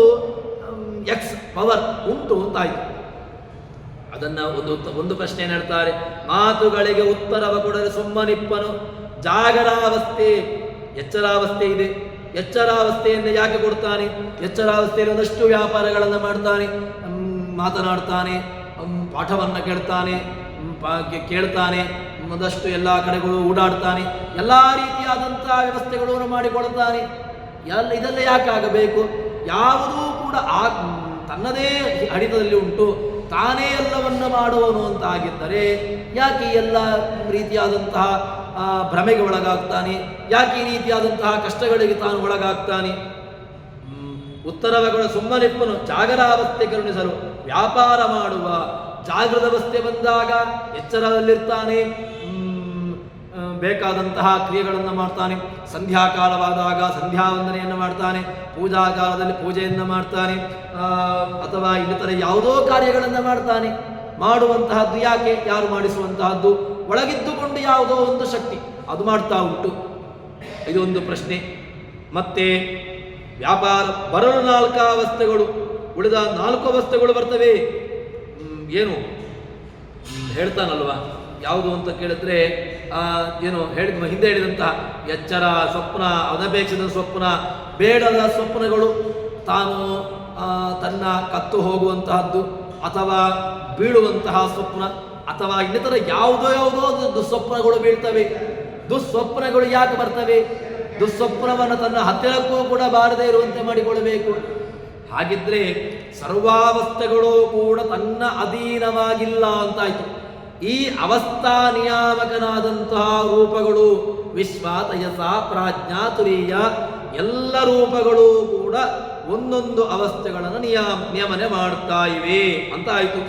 ಎಕ್ಸ್ ಪವರ್ ಉಂಟು ಅಂತಾಯಿತು. ಅದನ್ನು ಒಂದು ಪ್ರಶ್ನೆ ಹೇಳ್ತಾರೆ, ಮಾತುಗಳಿಗೆ ಉತ್ತರವ ಕೊಡಲು ಸುಮ್ಮನಿಪ್ಪನು ಜಾಗರಾವಸ್ಥೆ. ಎಚ್ಚರಾವಸ್ಥೆ ಇದೆ, ಎಚ್ಚರಾವಸ್ಥೆಯನ್ನು ಯಾಕೆ ಕೊಡ್ತಾನೆ? ಎಚ್ಚರಾವಸ್ಥೆಯಲ್ಲಿ ಒಂದಷ್ಟು ವ್ಯಾಪಾರಗಳನ್ನು ಮಾಡ್ತಾನೆ, ಮಾತನಾಡ್ತಾನೆ, ಪಾಠವನ್ನು ಕೇಳ್ತಾನೆ, ಒಂದಷ್ಟು ಎಲ್ಲ ಕಡೆಗಳು ಓಡಾಡ್ತಾನೆ, ಎಲ್ಲ ರೀತಿಯಾದಂತಹ ವ್ಯವಸ್ಥೆಗಳನ್ನು ಮಾಡಿಕೊಳ್ತಾನೆ. ಇದೆಲ್ಲ ಯಾಕೆ ಆಗಬೇಕು? ಯಾವುದೂ ಕೂಡ ತನ್ನದೇ ಹಿಡಿತದಲ್ಲಿ ಉಂಟು, ತಾನೇ ಎಲ್ಲವನ್ನು ಮಾಡುವನು ಅಂತ ಆಗಿದ್ದರೆ ಯಾಕೆ ಎಲ್ಲ ರೀತಿಯಾದಂತಹ ಭ್ರಮೆಗೆ ಒಳಗಾಗ್ತಾನೆ? ಯಾಕೆ ಈ ರೀತಿಯಾದಂತಹ ಕಷ್ಟಗಳಿಗೆ ತಾನು ಒಳಗಾಗ್ತಾನೆ? ಉತ್ತರವಗಳ ಸುಮ್ಮನಿಪ್ಪನು ಜಾಗರಾವಸ್ಥೆ ಕರುಣಿಸಲು ವ್ಯಾಪಾರ ಮಾಡುವ. ಜಾಗೃತ ಅವಸ್ಥೆ ಬಂದಾಗ ಎಚ್ಚರದಲ್ಲಿರ್ತಾನೆ, ಬೇಕಾದಂತಹ ಕ್ರಿಯೆಗಳನ್ನು ಮಾಡ್ತಾನೆ. ಸಂಧ್ಯಾಕಾಲವಾದಾಗ ಸಂಧ್ಯಾ ವಂದನೆಯನ್ನು ಮಾಡ್ತಾನೆ, ಪೂಜಾ ಕಾಲದಲ್ಲಿ ಪೂಜೆಯನ್ನು ಮಾಡ್ತಾನೆ, ಅಥವಾ ಇನ್ನಿತರ ಯಾವುದೋ ಕಾರ್ಯಗಳನ್ನು ಮಾಡ್ತಾನೆ. ಮಾಡುವಂತಹದ್ದು ಯಾಕೆ? ಯಾರು ಮಾಡಿಸುವಂತಹದ್ದು? ಒಳಗಿದ್ದುಕೊಂಡು ಯಾವುದೋ ಒಂದು ಶಕ್ತಿ ಅದು ಮಾಡ್ತಾ ಉಂಟು. ಇದೊಂದು ಪ್ರಶ್ನೆ. ಮತ್ತೆ ವ್ಯಾಪಾರ ಬರಲು 4 ಅವಸ್ಥೆಗಳು, ಉಳಿದ 4 ಅವಸ್ಥೆಗಳು ಬರ್ತವೆ. ಏನು ಹೇಳ್ತಾನಲ್ವಾ, ಯಾವುದು ಅಂತ ಕೇಳಿದ್ರೆ ಏನು ಹಿಂದೆ ಹೇಳಿದಂತಹ ಎಚ್ಚರ, ಸ್ವಪ್ನ, ಅನಪೇಕ್ಷಿತ ಸ್ವಪ್ನ, ಬೇಡದ ಸ್ವಪ್ನಗಳು, ತಾನು ತನ್ನ ಕತ್ತು ಹೋಗುವಂತಹದ್ದು ಅಥವಾ ಬೀಳುವಂತಹ ಸ್ವಪ್ನ, ಅಥವಾ ಇನ್ನಿತರ ಯಾವುದೋ ದುಸ್ವಪ್ನಗಳು ಬೀಳ್ತವೆ. ದುಸ್ವಪ್ನಗಳು ಯಾಕೆ ಬರ್ತವೆ? ದುಸ್ವಪ್ನವನ್ನು ತನ್ನ ಹತ್ತಿರಕ್ಕೂ ಕೂಡ ಬಾರದೇ ಇರುವಂತೆ ಮಾಡಿಕೊಳ್ಳಬೇಕು. ಹಾಗಿದ್ರೆ ಸರ್ವಾವಸ್ಥೆಗಳು ಕೂಡ ತನ್ನ ಅಧೀನವಾಗಿಲ್ಲ ಅಂತಾಯ್ತು. ಈ ಅವಸ್ಥಾ ನಿಯಾಮಕನಾದಂತಹ ರೂಪಗಳು ವಿಶ್ವ, ತಯಸ, ಪ್ರಾಜ್ಞಾ, ತುರೀಯ ಎಲ್ಲ ರೂಪಗಳು ಕೂಡ ಒಂದೊಂದು ಅವಸ್ಥೆಗಳನ್ನು ನಿಯಮನೆ ಮಾಡ್ತಾ ಇವೆ ಅಂತ ಆಯಿತು.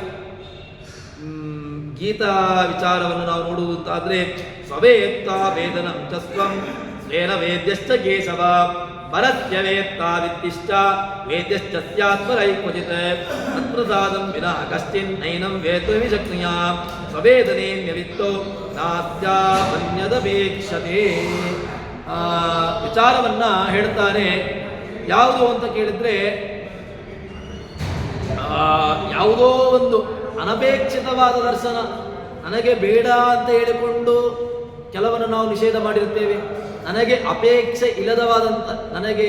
ಗೀತಾ ವಿಚಾರವನ್ನು ನಾವು ನೋಡುವುದಾದ್ರೆ, ಸ್ವವೇತ್ತ ವೇದನಂ ಚ ಸ್ವಂ ಸ್ವೇನ ವೇದ್ಯಶ್ಚ ಕೇಶವ ಪರಸ್ಯ ವೇತ್ತ ವಿತ್ತಿಶ್ಚ ವೇದ್ಯಶ್ಚ ಸ್ಯಾತ್ಪರೈ ಕ್ವಚಿತ್ ತತ್ಪ್ರಸಾದಂ ವಿನಾ ಕಶ್ಚಿನ್ ನೈನಂ ವೇತ್ವಮಿ ಶಕ್ನುಯಾ ಸ್ವವೇದನೇನ್ಯವಿತ್ತೋ ನಾಸ್ಯಾನ್ಯದಪೇಕ್ಷತೆ. ವಿಚಾರವನ್ನ ಹೇಳ್ತಾರೆ. ಯಾವುದು ಅಂತ ಕೇಳಿದ್ರೆ, ಯಾವುದೋ ಒಂದು ಅನಪೇಕ್ಷಿತವಾದ ದರ್ಶನ, ನನಗೆ ಬೇಡ ಅಂತ ಹೇಳಿಕೊಂಡು ಕೆಲವನ್ನು ನಾವು ನಿಷೇಧ ಮಾಡಿರ್ತೇವೆ. ನನಗೆ ಅಪೇಕ್ಷೆ ಇಲ್ಲದವಾದಂಥ, ನನಗೆ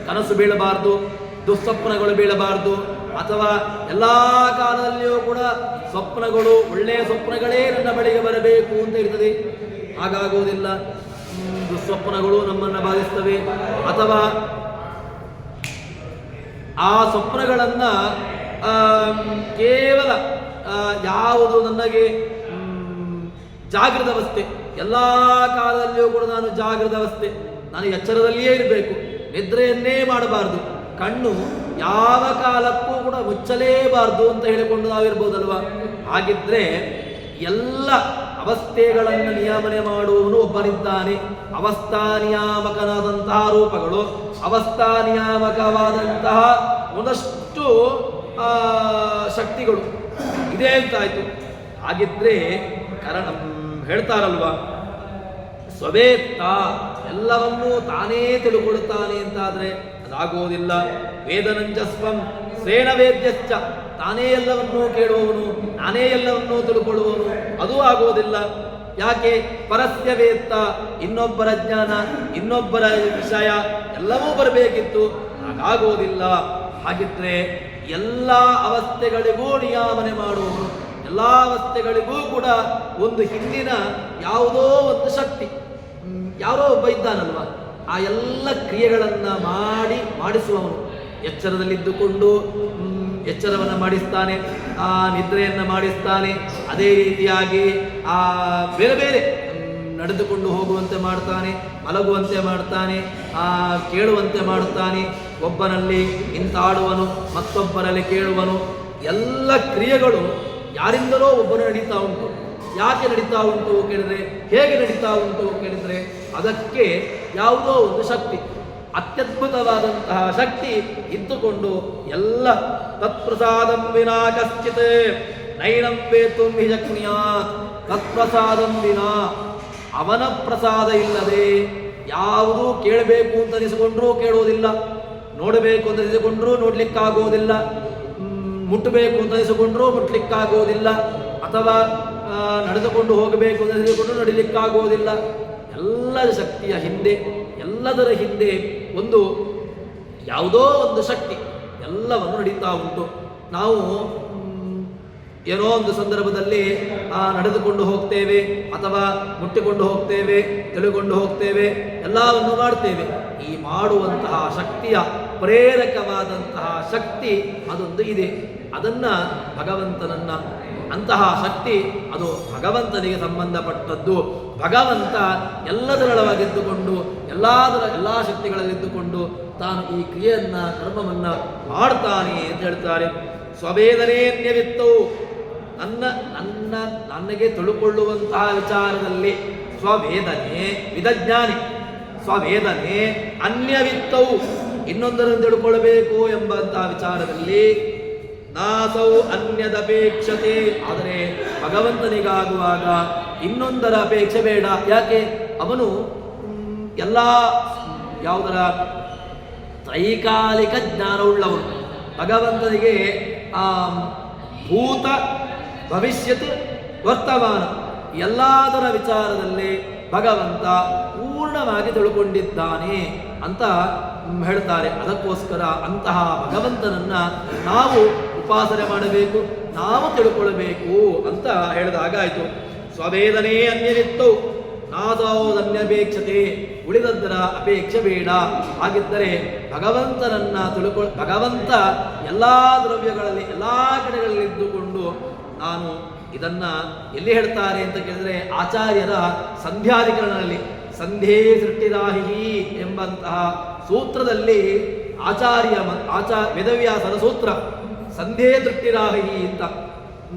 ಕನಸು ಬೀಳಬಾರ್ದು, ದುಸ್ವಪ್ನಗಳು ಬೀಳಬಾರ್ದು, ಅಥವಾ ಎಲ್ಲ ಕಾಲದಲ್ಲಿಯೂ ಕೂಡ ಸ್ವಪ್ನಗಳು, ಒಳ್ಳೆಯ ಸ್ವಪ್ನಗಳೇ ನನ್ನ ಬಳಿಗೆ ಬರಬೇಕು ಅಂತ ಇರ್ತದೆ. ಹಾಗಾಗುವುದಿಲ್ಲ. ದುಸ್ವಪ್ನಗಳು ನಮ್ಮನ್ನು ಬಾಧಿಸ್ತವೆ. ಅಥವಾ ಆ ಸ್ವಪ್ನಗಳನ್ನು ಕೇವಲ ಯಾವುದು ನನಗೆ ಜಾಗೃತ ಅವಸ್ಥೆ, ಎಲ್ಲ ಕಾಲದಲ್ಲಿಯೂ ಕೂಡ ನಾನು ಜಾಗೃತ ಅವಸ್ಥೆ, ನಾನು ಎಚ್ಚರದಲ್ಲಿಯೇ ಇರಬೇಕು, ನಿದ್ರೆಯನ್ನೇ ಮಾಡಬಾರ್ದು, ಕಣ್ಣು ಯಾವ ಕಾಲಕ್ಕೂ ಕೂಡ ಮುಚ್ಚಲೇಬಾರ್ದು ಅಂತ ಹೇಳಿಕೊಂಡು ನಾವಿರ್ಬೋದಲ್ವ. ಹಾಗಿದ್ರೆ ಎಲ್ಲ ಅವಸ್ಥೆಗಳನ್ನು ನಿಯಮನೆ ಮಾಡುವವನು ಒಬ್ಬನಿದ್ದಾನೆ. ಅವಸ್ಥಾ ನಿಯಾಮಕನಾದಂತಹ ರೂಪಗಳು, ಅವಸ್ಥಾ ನಿಯಾಮಕವಾದಂತಹ ಒಂದಷ್ಟು ಶಕ್ತಿಗಳು ಇದೆ ಅಂತಾಯ್ತು. ಹಾಗಿದ್ರೆ ಹೇಳ್ತಾರಲ್ವ, ಸ್ವವೇತ್ತ ಎಲ್ಲವನ್ನೂ ತಾನೇ ತಿಳ್ಕೊಳ್ತಾನೆ ಅಂತಾದ್ರೆ ಅದಾಗೋದಿಲ್ಲ. ವೇದನಂಜಸ್ವಂ ಸ್ವೇನ ವೇದ್ಯಶ್ಚ, ತಾನೇ ಎಲ್ಲವನ್ನೂ ಕೇಳುವವನು, ನಾನೇ ಎಲ್ಲವನ್ನೂ ತಿಳ್ಕೊಳ್ಳುವವನು, ಅದೂ ಆಗೋದಿಲ್ಲ. ಯಾಕೆ? ಪರಸ್ಯ ವೇತ್ತ, ಇನ್ನೊಬ್ಬರ ಜ್ಞಾನ, ಇನ್ನೊಬ್ಬರ ವಿಷಯ ಎಲ್ಲವೂ ಬರಬೇಕಿತ್ತು, ಹಾಗಾಗೋದಿಲ್ಲ. ಹಾಗಿದ್ರೆ ಎಲ್ಲ ಅವಸ್ಥೆಗಳಿಗೂ ನಿಯಾಮನೆ ಮಾಡುವವನು, ಎಲ್ಲ ಅವಸ್ಥೆಗಳಿಗೂ ಕೂಡ ಒಂದು ಹಿಂದಿನ ಯಾವುದೋ ಒಂದು ಶಕ್ತಿ, ಯಾರೋ ಒಬ್ಬ ಇದ್ದಾನಲ್ವ, ಆ ಎಲ್ಲ ಕ್ರಿಯೆಗಳನ್ನು ಮಾಡಿಸುವವನು. ಎಚ್ಚರದಲ್ಲಿದ್ದುಕೊಂಡು ಎಚ್ಚರವನ್ನು ಮಾಡಿಸ್ತಾನೆ, ಆ ನಿದ್ರೆಯನ್ನು ಮಾಡಿಸ್ತಾನೆ, ಅದೇ ರೀತಿಯಾಗಿ ಆ ಬೇರೆ ಬೇರೆ ನಡೆದುಕೊಂಡು ಹೋಗುವಂತೆ ಮಾಡ್ತಾನೆ, ಮಲಗುವಂತೆ ಮಾಡ್ತಾನೆ, ಕೇಳುವಂತೆ ಮಾಡುತ್ತಾನೆ. ಒಬ್ಬನಲ್ಲಿ ಇಂತಾಡುವನು, ಮತ್ತೊಬ್ಬರಲ್ಲಿ ಕೇಳುವನು. ಎಲ್ಲ ಕ್ರಿಯೆಗಳು ಯಾರಿಂದಲೋ ಒಬ್ಬನು ನಡೀತಾ ಉಂಟು. ಯಾಕೆ ನಡೀತಾ ಉಂಟು ಕೇಳಿದ್ರೆ, ಹೇಗೆ ನಡೀತಾ ಉಂಟು ಕೇಳಿದ್ರೆ, ಅದಕ್ಕೆ ಯಾವುದೋ ಒಂದು ಶಕ್ತಿ, ಅತ್ಯದ್ಭುತವಾದಂತಹ ಶಕ್ತಿ ಇದ್ದುಕೊಂಡು ಎಲ್ಲ ತತ್ಪ್ರಸಾದಂ ವಿನಾ ಕಶ್ಚಿತ್ ನೈನಂ ವೇತುಂ ಹಿ ಶಕ್ನುಯಾತ್. ತತ್ಪ್ರಸಾದಂ ವಿನಾ, ಅವನ ಪ್ರಸಾದ ಇಲ್ಲದೆ ಯಾವುದು ಕೇಳಬೇಕು ಅಂತ ಅನಿಸಿಕೊಂಡ್ರೂ ಕೇಳುವುದಿಲ್ಲ, ನೋಡಬೇಕು ಅಂತ ಅನಿಸಿಕೊಂಡ್ರೂ ನೋಡ್ಲಿಕ್ಕಾಗುವುದಿಲ್ಲ, ಮುಟ್ಟಬೇಕು ಅಂತ ಅನಿಸಿಕೊಂಡ್ರೂ ಮುಟ್ಲಿಕ್ಕಾಗುವುದಿಲ್ಲ, ಅಥವಾ ನಡೆದುಕೊಂಡು ಹೋಗಬೇಕು ಅಂತ ಅನಿಸಿಕೊಂಡ್ರೂ ನಡಿಲಿಕ್ಕಾಗುವುದಿಲ್ಲ. ಎಲ್ಲದ ಶಕ್ತಿಯ ಹಿಂದೆ, ಎಲ್ಲದರ ಹಿಂದೆ ಒಂದು ಯಾವುದೋ ಒಂದು ಶಕ್ತಿ ಎಲ್ಲವನ್ನು ನಡೀತಾ ಉಂಟು. ನಾವು ಏನೋ ಒಂದು ಸಂದರ್ಭದಲ್ಲಿ ನಡೆದುಕೊಂಡು ಹೋಗ್ತೇವೆ, ಅಥವಾ ಮುಟ್ಟಿಕೊಂಡು ಹೋಗ್ತೇವೆ, ತಿಳಿದುಕೊಂಡು ಹೋಗ್ತೇವೆ, ಎಲ್ಲವನ್ನು ಮಾಡ್ತೇವೆ. ಈ ಮಾಡುವಂತಹ ಶಕ್ತಿಯ ಪ್ರೇರಕವಾದಂತಹ ಶಕ್ತಿ ಅದೊಂದು ಇದೆ. ಅದನ್ನ ಭಗವಂತನನ್ನ, ಅಂತಹ ಶಕ್ತಿ ಅದು ಭಗವಂತನಿಗೆ ಸಂಬಂಧಪಟ್ಟದ್ದು. ಭಗವಂತ ಎಲ್ಲದರೊಳಗಿದ್ದುಕೊಂಡು, ಎಲ್ಲ ಶಕ್ತಿಗಳಲ್ಲಿದ್ದುಕೊಂಡು ತಾನು ಈ ಕ್ರಿಯೆಯನ್ನ, ಕರ್ಮವನ್ನ ಮಾಡ್ತಾನೆ ಅಂತ ಹೇಳ್ತಾರೆ. ಸ್ವವೇದನೆಯನ್ಯವಿತ್ತವು, ನನಗೆ ತಿಳುಕೊಳ್ಳುವಂತಹ ವಿಚಾರದಲ್ಲಿ ಸ್ವವೇದನೆ, ವಿಧಜ್ಞಾನಿ, ಸ್ವವೇದನೆ ಅನ್ಯವಿತ್ತವು, ಇನ್ನೊಂದರನ್ನು ತಿಳ್ಕೊಳ್ಬೇಕು ಎಂಬಂತಹ ವಿಚಾರದಲ್ಲಿ ನಾಸೌ ಅನ್ಯದಪೇಕ್ಷತೆ. ಆದರೆ ಭಗವಂತನಿಗಾಗುವಾಗ ಇನ್ನೊಂದರ ಅಪೇಕ್ಷೆ ಬೇಡ. ಯಾಕೆ? ಅವನು ಎಲ್ಲ ಯಾವುದರ ತ್ರೈಕಾಲಿಕ ಜ್ಞಾನವುಳ್ಳವನು. ಭಗವಂತನಿಗೆ ಭೂತ, ಭವಿಷ್ಯತ್, ವರ್ತಮಾನ ಎಲ್ಲದರ ವಿಚಾರದಲ್ಲಿ ಭಗವಂತ ಪೂರ್ಣವಾಗಿ ತಿಳ್ಕೊಂಡಿದ್ದಾನೆ ಅಂತ ಹೇಳ್ತಾರೆ. ಅದಕ್ಕೋಸ್ಕರ ಅಂತಹ ಭಗವಂತನನ್ನ ನಾವು ಉಪಾಸನೆ ಮಾಡಬೇಕು, ನಾವು ತಿಳ್ಕೊಳ್ಬೇಕು ಅಂತ ಹೇಳಿದಾಗಾಯಿತು. ಸ್ವವೇದನೆ ಅನ್ಯವಿತ್ತು ನಾದೋದನ್ಯಪೇಕ್ಷತೆ, ಉಳಿದದ್ದರ ಅಪೇಕ್ಷೆ ಬೇಡ. ಹಾಗಿದ್ದರೆ ಭಗವಂತನನ್ನ ಭಗವಂತ ಎಲ್ಲ ದ್ರವ್ಯಗಳಲ್ಲಿ, ಎಲ್ಲ ಕಡೆಗಳಲ್ಲಿ ಇದ್ದುಕೊಂಡು ನಾನು ಇದನ್ನ ಎಲ್ಲಿ ಹೇಳ್ತಾರೆ ಅಂತ ಕೇಳಿದ್ರೆ ಆಚಾರ್ಯರ ಸಂಧ್ಯಾಧಿಕರಣದಲ್ಲಿ ಸಂಧೇ ಸೃಷ್ಟಿರಾಹಿ ಎಂಬಂತಹ ಸೂತ್ರದಲ್ಲಿ ವೇದವ್ಯಾಸರ ಸೂತ್ರ ಸಂಧೇ ಸೃಷ್ಟಿರಾಹಿ ಅಂತ.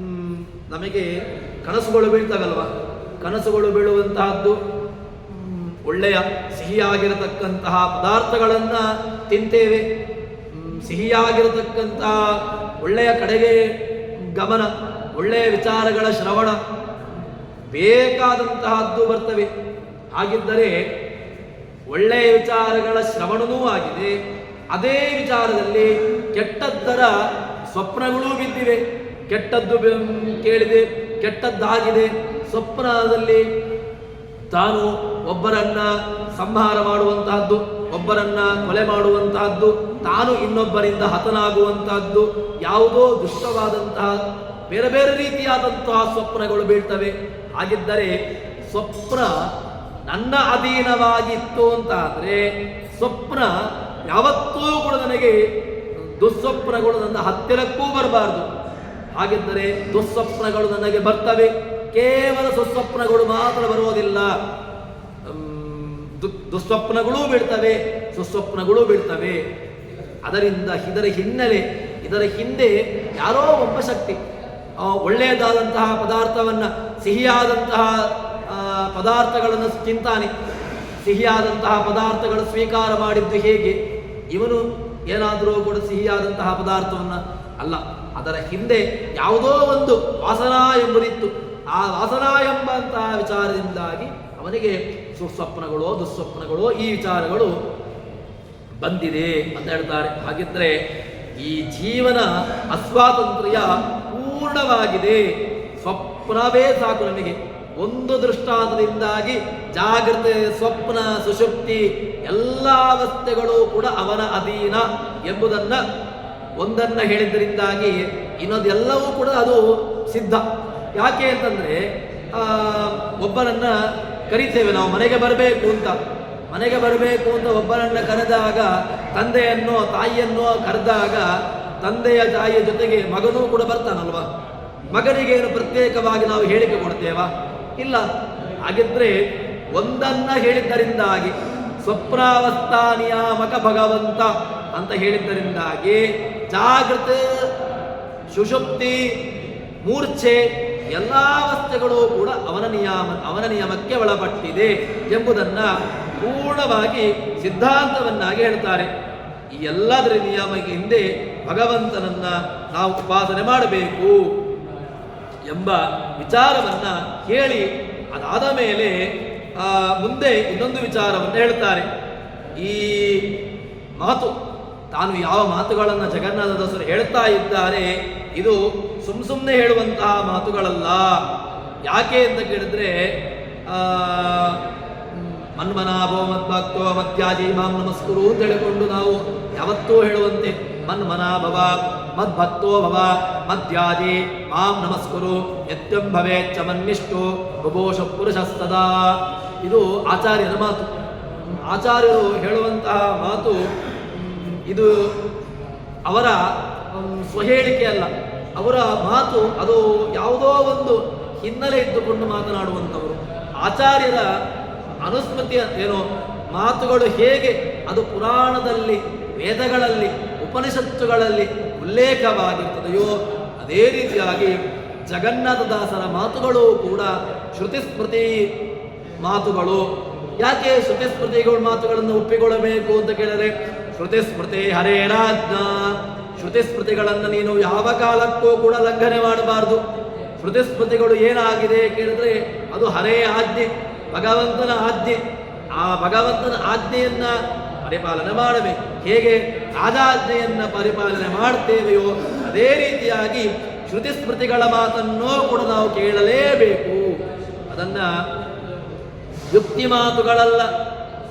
ನಮಗೆ ಕನಸುಗಳು ಬೀಳ್ತವಲ್ವ, ಕನಸುಗಳು ಬೀಳುವಂತಹದ್ದು ಒಳ್ಳೆಯ ಸಿಹಿಯಾಗಿರತಕ್ಕಂತಹ ಪದಾರ್ಥಗಳನ್ನ ತಿಂತೇವೆ, ಸಿಹಿಯಾಗಿರತಕ್ಕಂತಹ ಒಳ್ಳೆಯ ಕಡೆಗೆ ಗಮನ, ಒಳ್ಳೆಯ ವಿಚಾರಗಳ ಶ್ರವಣ ಬೇಕಾದಂತಹದ್ದು ಬರ್ತವೆ. ಹಾಗಿದ್ದರೆ ಒಳ್ಳೆಯ ವಿಚಾರಗಳ ಶ್ರವಣನೂ ಆಗಿದೆ, ಅದೇ ವಿಚಾರದಲ್ಲಿ ಕೆಟ್ಟದ್ದರ ಸ್ವಪ್ನಗಳೂ ಬಿದ್ದಿವೆ. ಕೆಟ್ಟದ್ದು ಕೇಳಿದೆ, ಕೆಟ್ಟದ್ದಾಗಿದೆ. ಸ್ವಪ್ನದಲ್ಲಿ ತಾನು ಒಬ್ಬರನ್ನ ಸಂಹಾರ ಮಾಡುವಂತಹದ್ದು, ಒಬ್ಬರನ್ನ ಕೊಲೆ ಮಾಡುವಂತಹದ್ದು, ತಾನು ಇನ್ನೊಬ್ಬರಿಂದ ಹತನಾಗುವಂತಹದ್ದು, ಯಾವುದೋ ದುಷ್ಟವಾದಂತಹ ಬೇರೆ ಬೇರೆ ರೀತಿಯಾದಂತಹ ಸ್ವಪ್ನಗಳು ಬೀಳ್ತವೆ. ಹಾಗಿದ್ದರೆ ಸ್ವಪ್ನ ನನ್ನ ಅಧೀನವಾಗಿತ್ತು ಅಂತ ಆದರೆ ಸ್ವಪ್ನ ಯಾವತ್ತೂ ಕೂಡ ನನಗೆ ದುಸ್ವಪ್ನಗಳು ನನ್ನ ಹತ್ತಿರಕ್ಕೂ ಬರಬಾರದು. ಹಾಗಿದ್ದರೆ ದುಸ್ವಪ್ನಗಳು ನನಗೆ ಬರ್ತವೆ, ಕೇವಲ ಸುಸ್ವಪ್ನಗಳು ಮಾತ್ರ ಬರುವುದಿಲ್ಲ. ದುಸ್ವಪ್ನಗಳೂ ಬೀಳ್ತವೆ, ಸುಸ್ವಪ್ನಗಳೂ ಬೀಳ್ತವೆ. ಅದರಿಂದ ಇದರ ಹಿಂದೆ ಯಾರೋ ಒಬ್ಬ ಶಕ್ತಿ ಒಳ್ಳೆಯದಾದಂತಹ ಪದಾರ್ಥವನ್ನು, ಸಿಹಿಯಾದಂತಹ ಪದಾರ್ಥಗಳನ್ನು ತಿಂತಾನೆ. ಸಿಹಿಯಾದಂತಹ ಪದಾರ್ಥಗಳು ಸ್ವೀಕಾರ ಮಾಡಿದ್ದು ಹೇಗೆ? ಇವನು ಏನಾದರೂ ಕೂಡ ಸಿಹಿಯಾದಂತಹ ಪದಾರ್ಥವನ್ನು ಅಲ್ಲ, ಅದರ ಹಿಂದೆ ಯಾವುದೋ ಒಂದು ವಾಸನಾ ಎಂಬುದಿತ್ತು. ಆ ವಾಸನಾ ಎಂಬಂತಹ ವಿಚಾರದಿಂದಾಗಿ ಅವನಿಗೆ ಸುಸ್ವಪ್ನಗಳೋ ದುಸ್ವಪ್ನಗಳೋ ಈ ವಿಚಾರಗಳು ಬಂದಿದೆ ಅಂತ ಹೇಳ್ತಾರೆ. ಹಾಗಿದ್ರೆ ಈ ಜೀವನ ಅಸ್ವಾತಂತ್ರ್ಯ ಪೂರ್ಣವಾಗಿದೆ. ಸ್ವಪ್ನವೇ ಸಾಕು ನಮಗೆ. ಒಂದು ದೃಷ್ಟಾಂತದಿಂದಾಗಿ ಜಾಗೃತಿ, ಸ್ವಪ್ನ, ಸುಷುಪ್ತಿ ಎಲ್ಲ ಅವಸ್ಥೆಗಳು ಕೂಡ ಅವನ ಅಧೀನ ಎಂಬುದನ್ನ ಒಂದನ್ನ ಹೇಳಿದ್ದರಿಂದಾಗಿ ಇನ್ನೊಂದೆಲ್ಲವೂ ಕೂಡ ಅದು ಸಿದ್ಧ. ಯಾಕೆ ಅಂತಂದ್ರೆ ಒಬ್ಬನನ್ನ ಕರಿತೇವೆ ನಾವು ಮನೆಗೆ ಬರಬೇಕು ಅಂತ ಒಬ್ಬನನ್ನ ಕರೆದಾಗ, ತಂದೆಯನ್ನೋ ತಾಯಿಯನ್ನೋ ಕರೆದಾಗ ತಂದೆಯ ತಾಯಿಯ ಜೊತೆಗೆ ಮಗನೂ ಕೂಡ ಬರ್ತಾನಲ್ವಾ? ಮಗನಿಗೇನು ಪ್ರತ್ಯೇಕವಾಗಿ ನಾವು ಹೇಳಿಕೆ ಕೊಡ್ತೇವಾ? ಇಲ್ಲ. ಹಾಗಿದ್ರೆ ಒಂದನ್ನ ಹೇಳಿದ್ದರಿಂದಾಗಿ ಸ್ವಪ್ನಾವಸ್ಥಾ ನಿಯಾಮಕ ಭಗವಂತ ಅಂತ ಹೇಳಿದ್ದರಿಂದಾಗಿ ಜಾಗೃತ, ಸುಷುಪ್ತಿ, ಮೂರ್ಛೆ ಎಲ್ಲ ಅವಸ್ಥೆಗಳು ಕೂಡ ಅವನ ನಿಯಮಕ್ಕೆ ಒಳಪಟ್ಟಿದೆ ಎಂಬುದನ್ನ ಪೂರ್ಣವಾಗಿ ಸಿದ್ಧಾಂತವನ್ನಾಗಿ ಹೇಳ್ತಾರೆ. ಈ ಎಲ್ಲದರ ನಿಯಮಕ್ಕೆ ಹಿಂದೆ ಭಗವಂತನನ್ನ ನಾವು ಉಪಾಸನೆ ಮಾಡಬೇಕು ಎಂಬ ವಿಚಾರವನ್ನ ಹೇಳಿ, ಅದಾದ ಮೇಲೆ ಮುಂದೆ ಇನ್ನೊಂದು ವಿಚಾರವನ್ನು ಹೇಳ್ತಾರೆ. ಈ ಮಾತು, ತಾನು ಯಾವ ಮಾತುಗಳನ್ನು ಜಗನ್ನಾಥದಾಸರು ಹೇಳ್ತಾ ಇದ್ದಾರೆ, ಇದು ಸುಮ್ಮನೆ ಹೇಳುವಂತಹ ಮಾತುಗಳಲ್ಲ. ಯಾಕೆ ಅಂತ ಕೇಳಿದ್ರೆ, ಮನ್ಮನಾಭೋ ಮದ್ಭಕ್ತೋ ಮಧ್ಯಾಜಿ ಮಾಂ ನಮಸ್ಕುರು ಅಂತ ಹೇಳಿಕೊಂಡು ನಾವು ಯಾವತ್ತೂ ಹೇಳುವಂತೆ ಮನ್ಮನಾಭವ ಮದ್ಭಕ್ತೋ ಭವ ಮಧ್ಯಾಜಿ ಮಾಂ ನಮಸ್ಕುರು ನಿತ್ಯಂ ಭವೇಚ್ಚ ಮನ್ನಿಷ್ಠೋ ಬುಭೋಷ ಪುರುಷಸ್ತದಾ. ಇದು ಆಚಾರ್ಯರ ಮಾತು. ಆಚಾರ್ಯರು ಹೇಳುವಂತಹ ಮಾತು ಇದು ಅವರ ಸ್ವಹೇಳಿಕೆ ಅಲ್ಲ, ಅವರ ಮಾತು ಅದು ಯಾವುದೋ ಒಂದು ಹಿನ್ನೆಲೆ ಇದ್ದುಕೊಂಡು ಮಾತನಾಡುವಂಥವರು. ಆಚಾರ್ಯರ ಅನುಸ್ಮೃತಿಯ ಏನೋ ಮಾತುಗಳು ಹೇಗೆ ಅದು ಪುರಾಣದಲ್ಲಿ, ವೇದಗಳಲ್ಲಿ, ಉಪನಿಷತ್ತುಗಳಲ್ಲಿ ಉಲ್ಲೇಖವಾಗಿರ್ತದೆಯೋ ಅದೇ ರೀತಿಯಾಗಿ ಜಗನ್ನಾಥದಾಸರ ಮಾತುಗಳು ಕೂಡ ಶ್ರುತಿಸ್ಮೃತಿ ಮಾತುಗಳು. ಯಾಕೆ ಶ್ರುತಿಸ್ಮೃತಿಗಳ ಮಾತುಗಳನ್ನು ಒಪ್ಪಿಕೊಳ್ಳಬೇಕು ಅಂತ ಕೇಳಿದರೆ, ಶ್ರುತಿಸ್ಮೃತಿ ಹರೇರಾಜ್ಞಾ, ಶ್ರುತಿಸ್ಮೃತಿಗಳನ್ನು ನೀನು ಯಾವ ಕಾಲಕ್ಕೂ ಕೂಡ ಲಂಘನೆ ಮಾಡಬಾರದು. ಶ್ರುತಿಸ್ಮೃತಿಗಳು ಏನಾಗಿದೆ ಕೇಳಿದ್ರೆ ಅದು ಹರೇ ಆಜ್ಞೆ, ಭಗವಂತನ ಆಜ್ಞೆ. ಆ ಭಗವಂತನ ಆಜ್ಞೆಯನ್ನ ಪರಿಪಾಲನೆ ಮಾಡಬೇಕು. ಹೇಗೆ ರಾಜಾಜ್ಞೆಯನ್ನ ಪರಿಪಾಲನೆ ಮಾಡ್ತೇವೆಯೋ ಅದೇ ರೀತಿಯಾಗಿ ಶ್ರುತಿಸ್ಮೃತಿಗಳ ಮಾತನ್ನೂ ಕೂಡ ನಾವು ಕೇಳಲೇಬೇಕು. ಅದನ್ನ ಯುಕ್ತಿ ಮಾತುಗಳಲ್ಲ,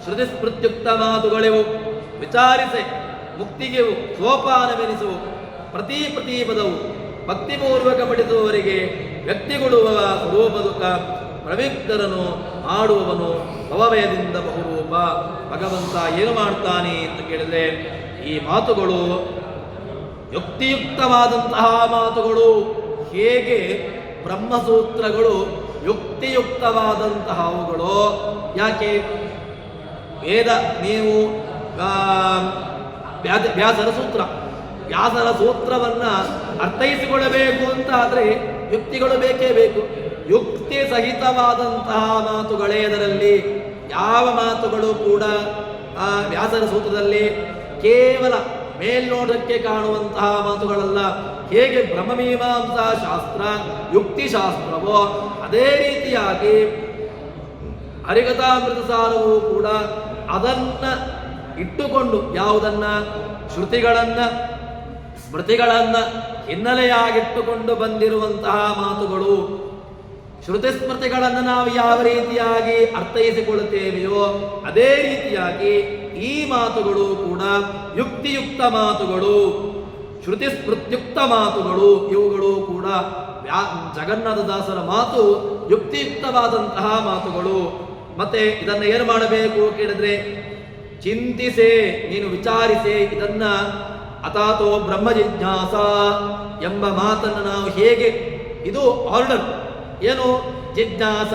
ಶ್ರುತಿಸ್ಮೃತ್ಯುಕ್ತ ಮಾತುಗಳಿವು. ವಿಚಾರಿಸೆ ಮುಕ್ತಿಗೆವು ಸೋಪಾನವೆನಿಸುವು ಪ್ರತಿ ಪದವು ಭಕ್ತಿಪೂರ್ವಕ ಪಡಿಸುವವರಿಗೆ ವ್ಯಕ್ತಿಗೊಡುವ ಸ್ವರೂಪದುಕ ಪ್ರವಿಕ್ತರನು ಮಾಡುವವನು ಭವಭಯದಿಂದ ಬಹುರೂಪ. ಭಗವಂತ ಏನು ಮಾಡ್ತಾನೆ ಅಂತ ಕೇಳಿದ್ರೆ, ಈ ಮಾತುಗಳು ಯುಕ್ತಿಯುಕ್ತವಾದಂತಹ ಮಾತುಗಳು. ಹೇಗೆ ಬ್ರಹ್ಮಸೂತ್ರಗಳು ಯುಕ್ತಿಯುಕ್ತವಾದಂತಹವುಗಳು. ಯಾಕೆ ವೇದ ನೀವು ವ್ಯಾಸರ ಸೂತ್ರವನ್ನ ಅರ್ಥೈಸಿಕೊಳ್ಳಬೇಕು ಅಂತ ಆದರೆ ಯುಕ್ತಿಗಳು ಬೇಕೇ ಬೇಕು. ಯುಕ್ತಿ ಸಹಿತವಾದಂತಹ ಮಾತುಗಳೇ ಅದರಲ್ಲಿ. ಯಾವ ಮಾತುಗಳು ಕೂಡ ವ್ಯಾಸರ ಸೂತ್ರದಲ್ಲಿ ಕೇವಲ ಮೇಲ್ನೋಟಕ್ಕೆ ಕಾಣುವಂತಹ ಮಾತುಗಳಲ್ಲ. ಹೇಗೆ ಬ್ರಹ್ಮಮೀಮಾಂಸಾ ಶಾಸ್ತ್ರ ಯುಕ್ತಿಶಾಸ್ತ್ರವೋ ಅದೇ ರೀತಿಯಾಗಿ ಹರಿಕಥಾಮೃತ ಸಾರವೂ ಕೂಡ ಅದನ್ನ ಇಟ್ಟುಕೊಂಡು, ಯಾವುದನ್ನ ಶ್ರುತಿಗಳನ್ನ ಸ್ಮೃತಿಗಳನ್ನ ಹಿನ್ನೆಲೆಯಾಗಿಟ್ಟುಕೊಂಡು ಬಂದಿರುವಂತಹ ಮಾತುಗಳು. ಶ್ರುತಿ ಸ್ಮೃತಿಗಳನ್ನು ನಾವು ಯಾವ ರೀತಿಯಾಗಿ ಅರ್ಥೈಸಿಕೊಳ್ಳುತ್ತೇವೆಯೋ ಅದೇ ರೀತಿಯಾಗಿ ಈ ಮಾತುಗಳು ಕೂಡ ಯುಕ್ತಿಯುಕ್ತ ಮಾತುಗಳು, ಶ್ರುತಿ ಸ್ಮೃತ್ಯುಕ್ತ ಮಾತುಗಳು. ಇವುಗಳು ಕೂಡ ಜಗನ್ನಾಥದಾಸರ ಮಾತು ಯುಕ್ತಿಯುಕ್ತವಾದಂತಹ ಮಾತುಗಳು. ಮತ್ತೆ ಇದನ್ನು ಏನು ಮಾಡಬೇಕು ಕೇಳಿದ್ರೆ, ಚಿಂತಿಸೆ, ನೀನು ವಿಚಾರಿಸೆ. ಇದನ್ನ ಅಥಾತೋ ಬ್ರಹ್ಮ ಜಿಜ್ಞಾಸ ಎಂಬ ಮಾತನ್ನು ನಾವು ಹೇಗೆ, ಇದು ಆರ್ಡರ್ ಏನು ಜಿಜ್ಞಾಸ.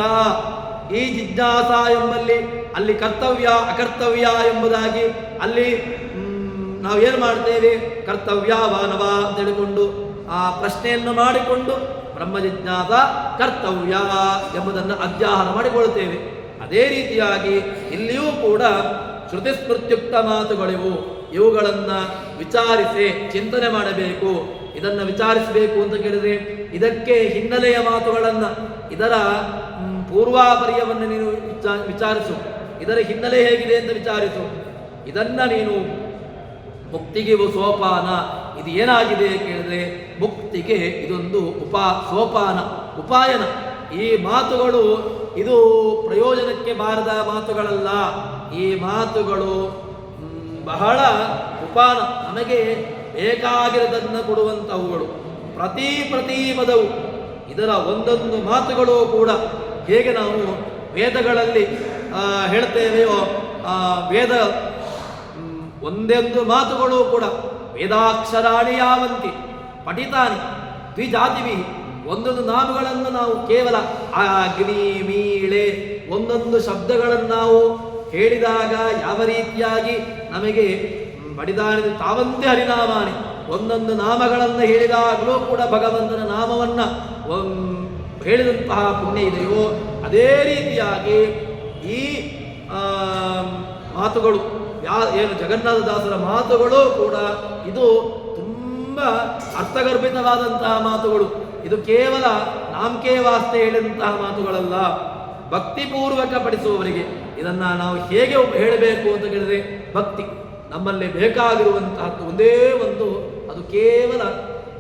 ಈ ಜಿಜ್ಞಾಸ ಎಂಬಲ್ಲಿ ಅಲ್ಲಿ ಕರ್ತವ್ಯ ಅಕರ್ತವ್ಯ ಎಂಬುದಾಗಿ ಅಲ್ಲಿ ನಾವೇನು ಮಾಡ್ತೇವೆ, ಕರ್ತವ್ಯವಾನವ ಅಂತ ಹೇಳಿಕೊಂಡು ಆ ಪ್ರಶ್ನೆಯನ್ನು ಮಾಡಿಕೊಂಡು ಬ್ರಹ್ಮ ಜಿಜ್ಞಾಸ ಕರ್ತವ್ಯ ಎಂಬುದನ್ನು ಅಧ್ಯಾಹಾರ ಮಾಡಿಕೊಳ್ಳುತ್ತೇವೆ. ಅದೇ ರೀತಿಯಾಗಿ ಇಲ್ಲಿಯೂ ಕೂಡ ಶ್ರುತಿ ಸ್ಮೃತ್ಯುಕ್ತ ಮಾತುಗಳಿವು. ಇವುಗಳನ್ನು ವಿಚಾರಿಸಿ ಚಿಂತನೆ ಮಾಡಬೇಕು. ಇದನ್ನು ವಿಚಾರಿಸಬೇಕು ಅಂತ ಕೇಳಿದ್ರೆ ಇದಕ್ಕೆ ಹಿನ್ನೆಲೆಯ ಮಾತುಗಳನ್ನು, ಇದರ ಪೂರ್ವಾಪರ್ಯವನ್ನು ನೀನು ವಿಚಾರಿಸು. ಇದರ ಹಿನ್ನೆಲೆ ಹೇಗಿದೆ ಅಂತ ವಿಚಾರಿಸು. ಇದನ್ನ ನೀನು ಮುಕ್ತಿಗೆ ಸೋಪಾನ. ಇದು ಏನಾಗಿದೆ ಕೇಳಿದ್ರೆ ಮುಕ್ತಿಗೆ ಇದೊಂದು ಸೋಪಾನ, ಉಪಾಯನ. ಈ ಮಾತುಗಳು ಇದು ಪ್ರಯೋಜನಕ್ಕೆ ಬಾರದ ಮಾತುಗಳಲ್ಲ. ಈ ಮಾತುಗಳು ಬಹಳ ಉಪಾನ, ನಮಗೆ ಬೇಕಾಗಿರೋದನ್ನು ಕೊಡುವಂಥವುಗಳು. ಪ್ರತಿ ಪದವು ಇದರ ಒಂದೊಂದು ಮಾತುಗಳು ಕೂಡ ಹೇಗೆ ನಾವು ವೇದಗಳಲ್ಲಿ ಹೇಳ್ತೇವೆಯೋ ವೇದ ಒಂದೊಂದು ಮಾತುಗಳು ಕೂಡ ವೇದಾಕ್ಷರಾಣಿ ಯಾವಂತಿ ಪಠಿತಾನಿ ದ್ವಿಜಾತಿವಿ. ಒಂದೊಂದು ನಾಮಗಳನ್ನು ನಾವು ಕೇವಲ ಅಗ್ನಿ ಮೀಳೆ ಒಂದೊಂದು ಶಬ್ದಗಳನ್ನು ನಾವು ಹೇಳಿದಾಗ ಯಾವ ರೀತಿಯಾಗಿ ನಮಗೆ ಬಡಿದಾನಿದ ತಾವಂತೆ ಹರಿನಾಮಾನಿ. ಒಂದೊಂದು ನಾಮಗಳನ್ನು ಹೇಳಿದಾಗಲೂ ಕೂಡ ಭಗವಂತನ ನಾಮವನ್ನು ಹೇಳಿದಂತಹ ಪುಣ್ಯ ಇದೆಯೋ ಅದೇ ರೀತಿಯಾಗಿ ಈ ಮಾತುಗಳು ಏನು ಜಗನ್ನಾಥದಾಸರ ಮಾತುಗಳು ಕೂಡ ಇದು ತುಂಬ ಅರ್ಥಗರ್ಭಿತವಾದಂತಹ ಮಾತುಗಳು. ಇದು ಕೇವಲ ನಾಮಕೆ ವಾಸ್ತೆ ಹೇಳಿದಂತಹ ಮಾತುಗಳಲ್ಲ. ಭಕ್ತಿಪೂರ್ವಕ ಪಡಿಸುವವರಿಗೆ. ಇದನ್ನ ನಾವು ಹೇಗೆ ಹೇಳಬೇಕು ಅಂತ ಕೇಳಿದ್ರೆ, ಭಕ್ತಿ ನಮ್ಮಲ್ಲಿ ಬೇಕಾಗಿರುವಂತಹದ್ದು ಒಂದೇ ಒಂದು, ಅದು ಕೇವಲ